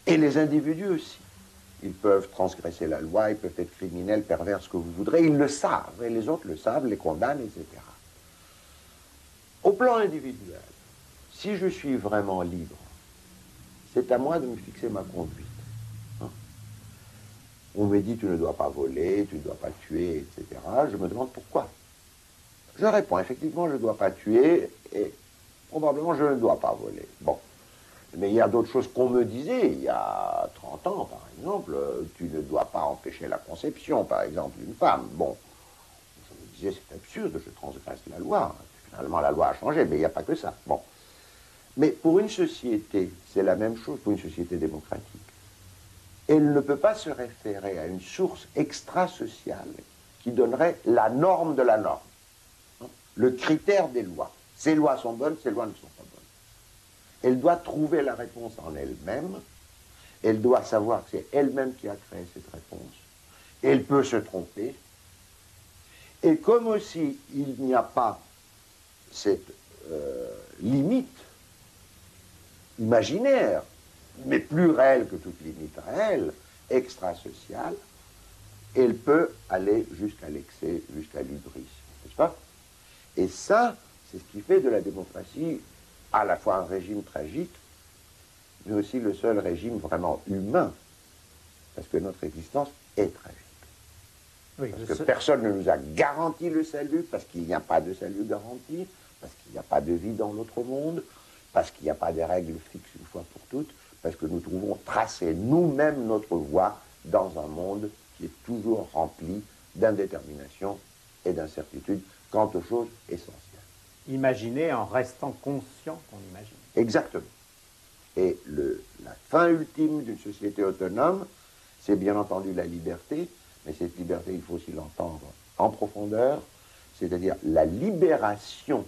Et les individus aussi. Ils peuvent transgresser la loi, ils peuvent être criminels, pervers, ce que vous voudrez, ils le savent, et les autres le savent, les condamnent, etc. Au plan individuel, si je suis vraiment libre, c'est à moi de me fixer ma conduite. Hein? On me dit tu ne dois pas voler, tu ne dois pas tuer, etc. Je me demande pourquoi. Je réponds, effectivement, je ne dois pas tuer, et probablement je ne dois pas voler. Bon. Mais il y a d'autres choses qu'on me disait il y a 30 ans, par exemple. Tu ne dois pas empêcher la conception, par exemple, d'une femme. Bon, je me disais, c'est absurde, je transgresse la loi. Finalement, la loi a changé, mais il n'y a pas que ça. Bon. Mais pour une société, c'est la même chose pour une société démocratique. Elle ne peut pas se référer à une source extra-sociale qui donnerait la norme de la norme. Le critère des lois. Ces lois sont bonnes, ces lois ne sont pas bonnes. Elle doit trouver la réponse en elle-même. Elle doit savoir que c'est elle-même qui a créé cette réponse. Elle peut se tromper. Et comme aussi il n'y a pas cette limite imaginaire, mais plus réelle que toute limite réelle, extrasociale, elle peut aller jusqu'à l'excès, jusqu'à l'hybris, n'est-ce pas? Et ça, c'est ce qui fait de la démocratie à la fois un régime tragique, mais aussi le seul régime vraiment humain, parce que notre existence est tragique. Oui, parce que personne ne nous a garanti le salut, parce qu'il n'y a pas de salut garanti, parce qu'il n'y a pas de vie dans l'autre monde, parce qu'il n'y a pas de règles fixes une fois pour toutes, parce que nous trouvons tracer nous-mêmes notre voie dans un monde qui est toujours rempli d'indétermination et d'incertitude quant aux choses essentielles.
Imaginer en restant conscient qu'on imagine.
Exactement. Et la fin ultime d'une société autonome, c'est bien entendu la liberté, mais cette liberté, il faut aussi l'entendre en profondeur, c'est-à-dire la libération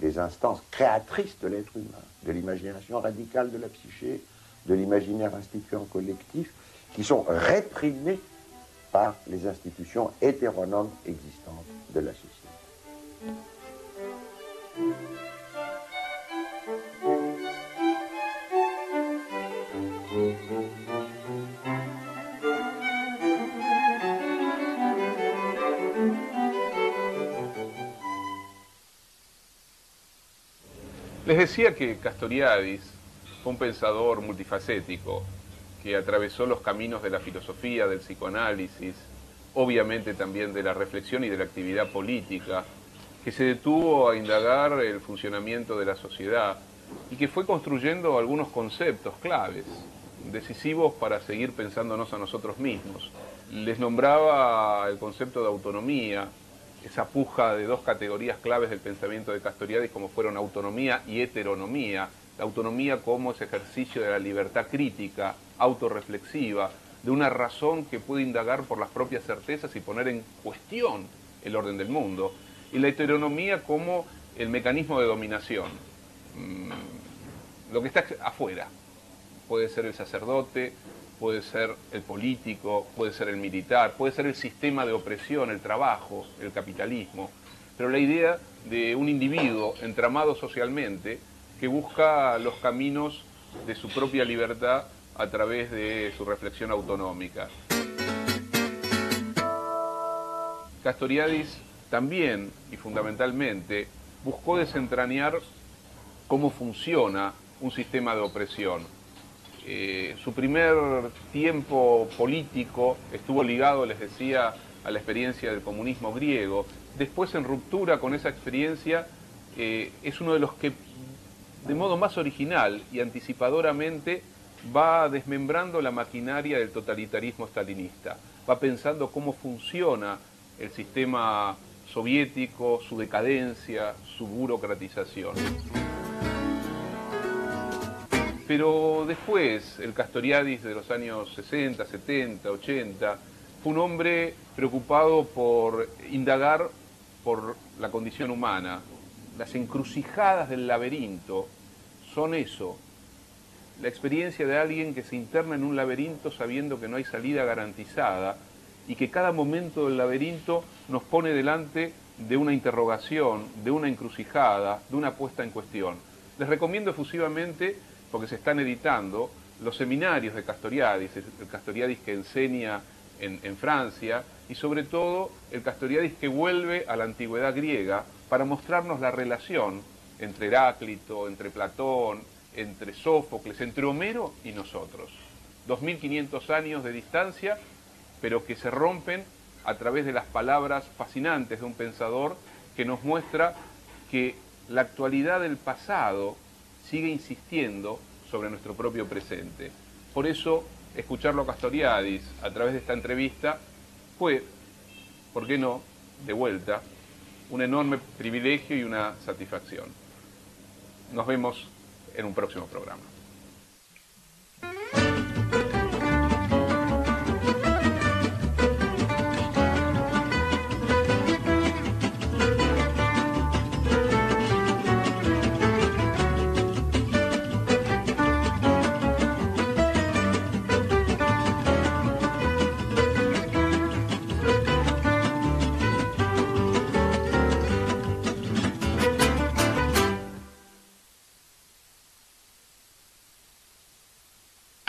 des instances créatrices de l'être humain, de l'imagination radicale de la psyché, de l'imaginaire instituant collectif, qui sont réprimés par les institutions hétéronomes existantes de la société.
Les decía que Castoriadis fue un pensador multifacético que atravesó los caminos de la filosofía, del psicoanálisis, obviamente también de la reflexión y de la actividad política, que se detuvo a indagar el funcionamiento de la sociedad y que fue construyendo algunos conceptos claves, decisivos para seguir pensándonos a nosotros mismos. Les nombraba el concepto de autonomía, esa puja de dos categorías claves del pensamiento de Castoriadis como fueron autonomía y heteronomía. La autonomía como ese ejercicio de la libertad crítica, autorreflexiva, de una razón que puede indagar por las propias certezas y poner en cuestión el orden del mundo. Y la heteronomía como el mecanismo de dominación, lo que está afuera. Puede ser el sacerdote, puede ser el político, puede ser el militar, puede ser el sistema de opresión, el trabajo, el capitalismo. Pero la idea de un individuo entramado socialmente que busca los caminos de su propia libertad a través de su reflexión autonómica. Castoriadis también y fundamentalmente buscó desentrañar cómo funciona un sistema de opresión. Su primer tiempo político estuvo ligado, les decía, a la experiencia del comunismo griego. Después, en ruptura con esa experiencia, es uno de los que, de modo más original y anticipadoramente, va desmembrando la maquinaria del totalitarismo stalinista. Va pensando cómo funciona el sistema soviético, su decadencia, su burocratización. Pero después, el Castoriadis de los años 60, 70, 80, fue un hombre preocupado por indagar por la condición humana. Las encrucijadas del laberinto son eso, la experiencia de alguien que se interna en un laberinto sabiendo que no hay salida garantizada y que cada momento del laberinto nos pone delante de una interrogación, de una encrucijada, de una puesta en cuestión. Les recomiendo efusivamente, porque se están editando, los seminarios de Castoriadis, el Castoriadis que enseña en Francia, y sobre todo el Castoriadis que vuelve a la antigüedad griega para mostrarnos la relación entre Heráclito, entre Platón, entre Sófocles, entre Homero y nosotros. 2500 años de distancia, pero que se rompen a través de las palabras fascinantes de un pensador que nos muestra que la actualidad del pasado sigue insistiendo sobre nuestro propio presente. Por eso, escucharlo a Castoriadis a través de esta entrevista fue, ¿por qué no?, de vuelta, un enorme privilegio y una satisfacción. Nos vemos en un próximo programa.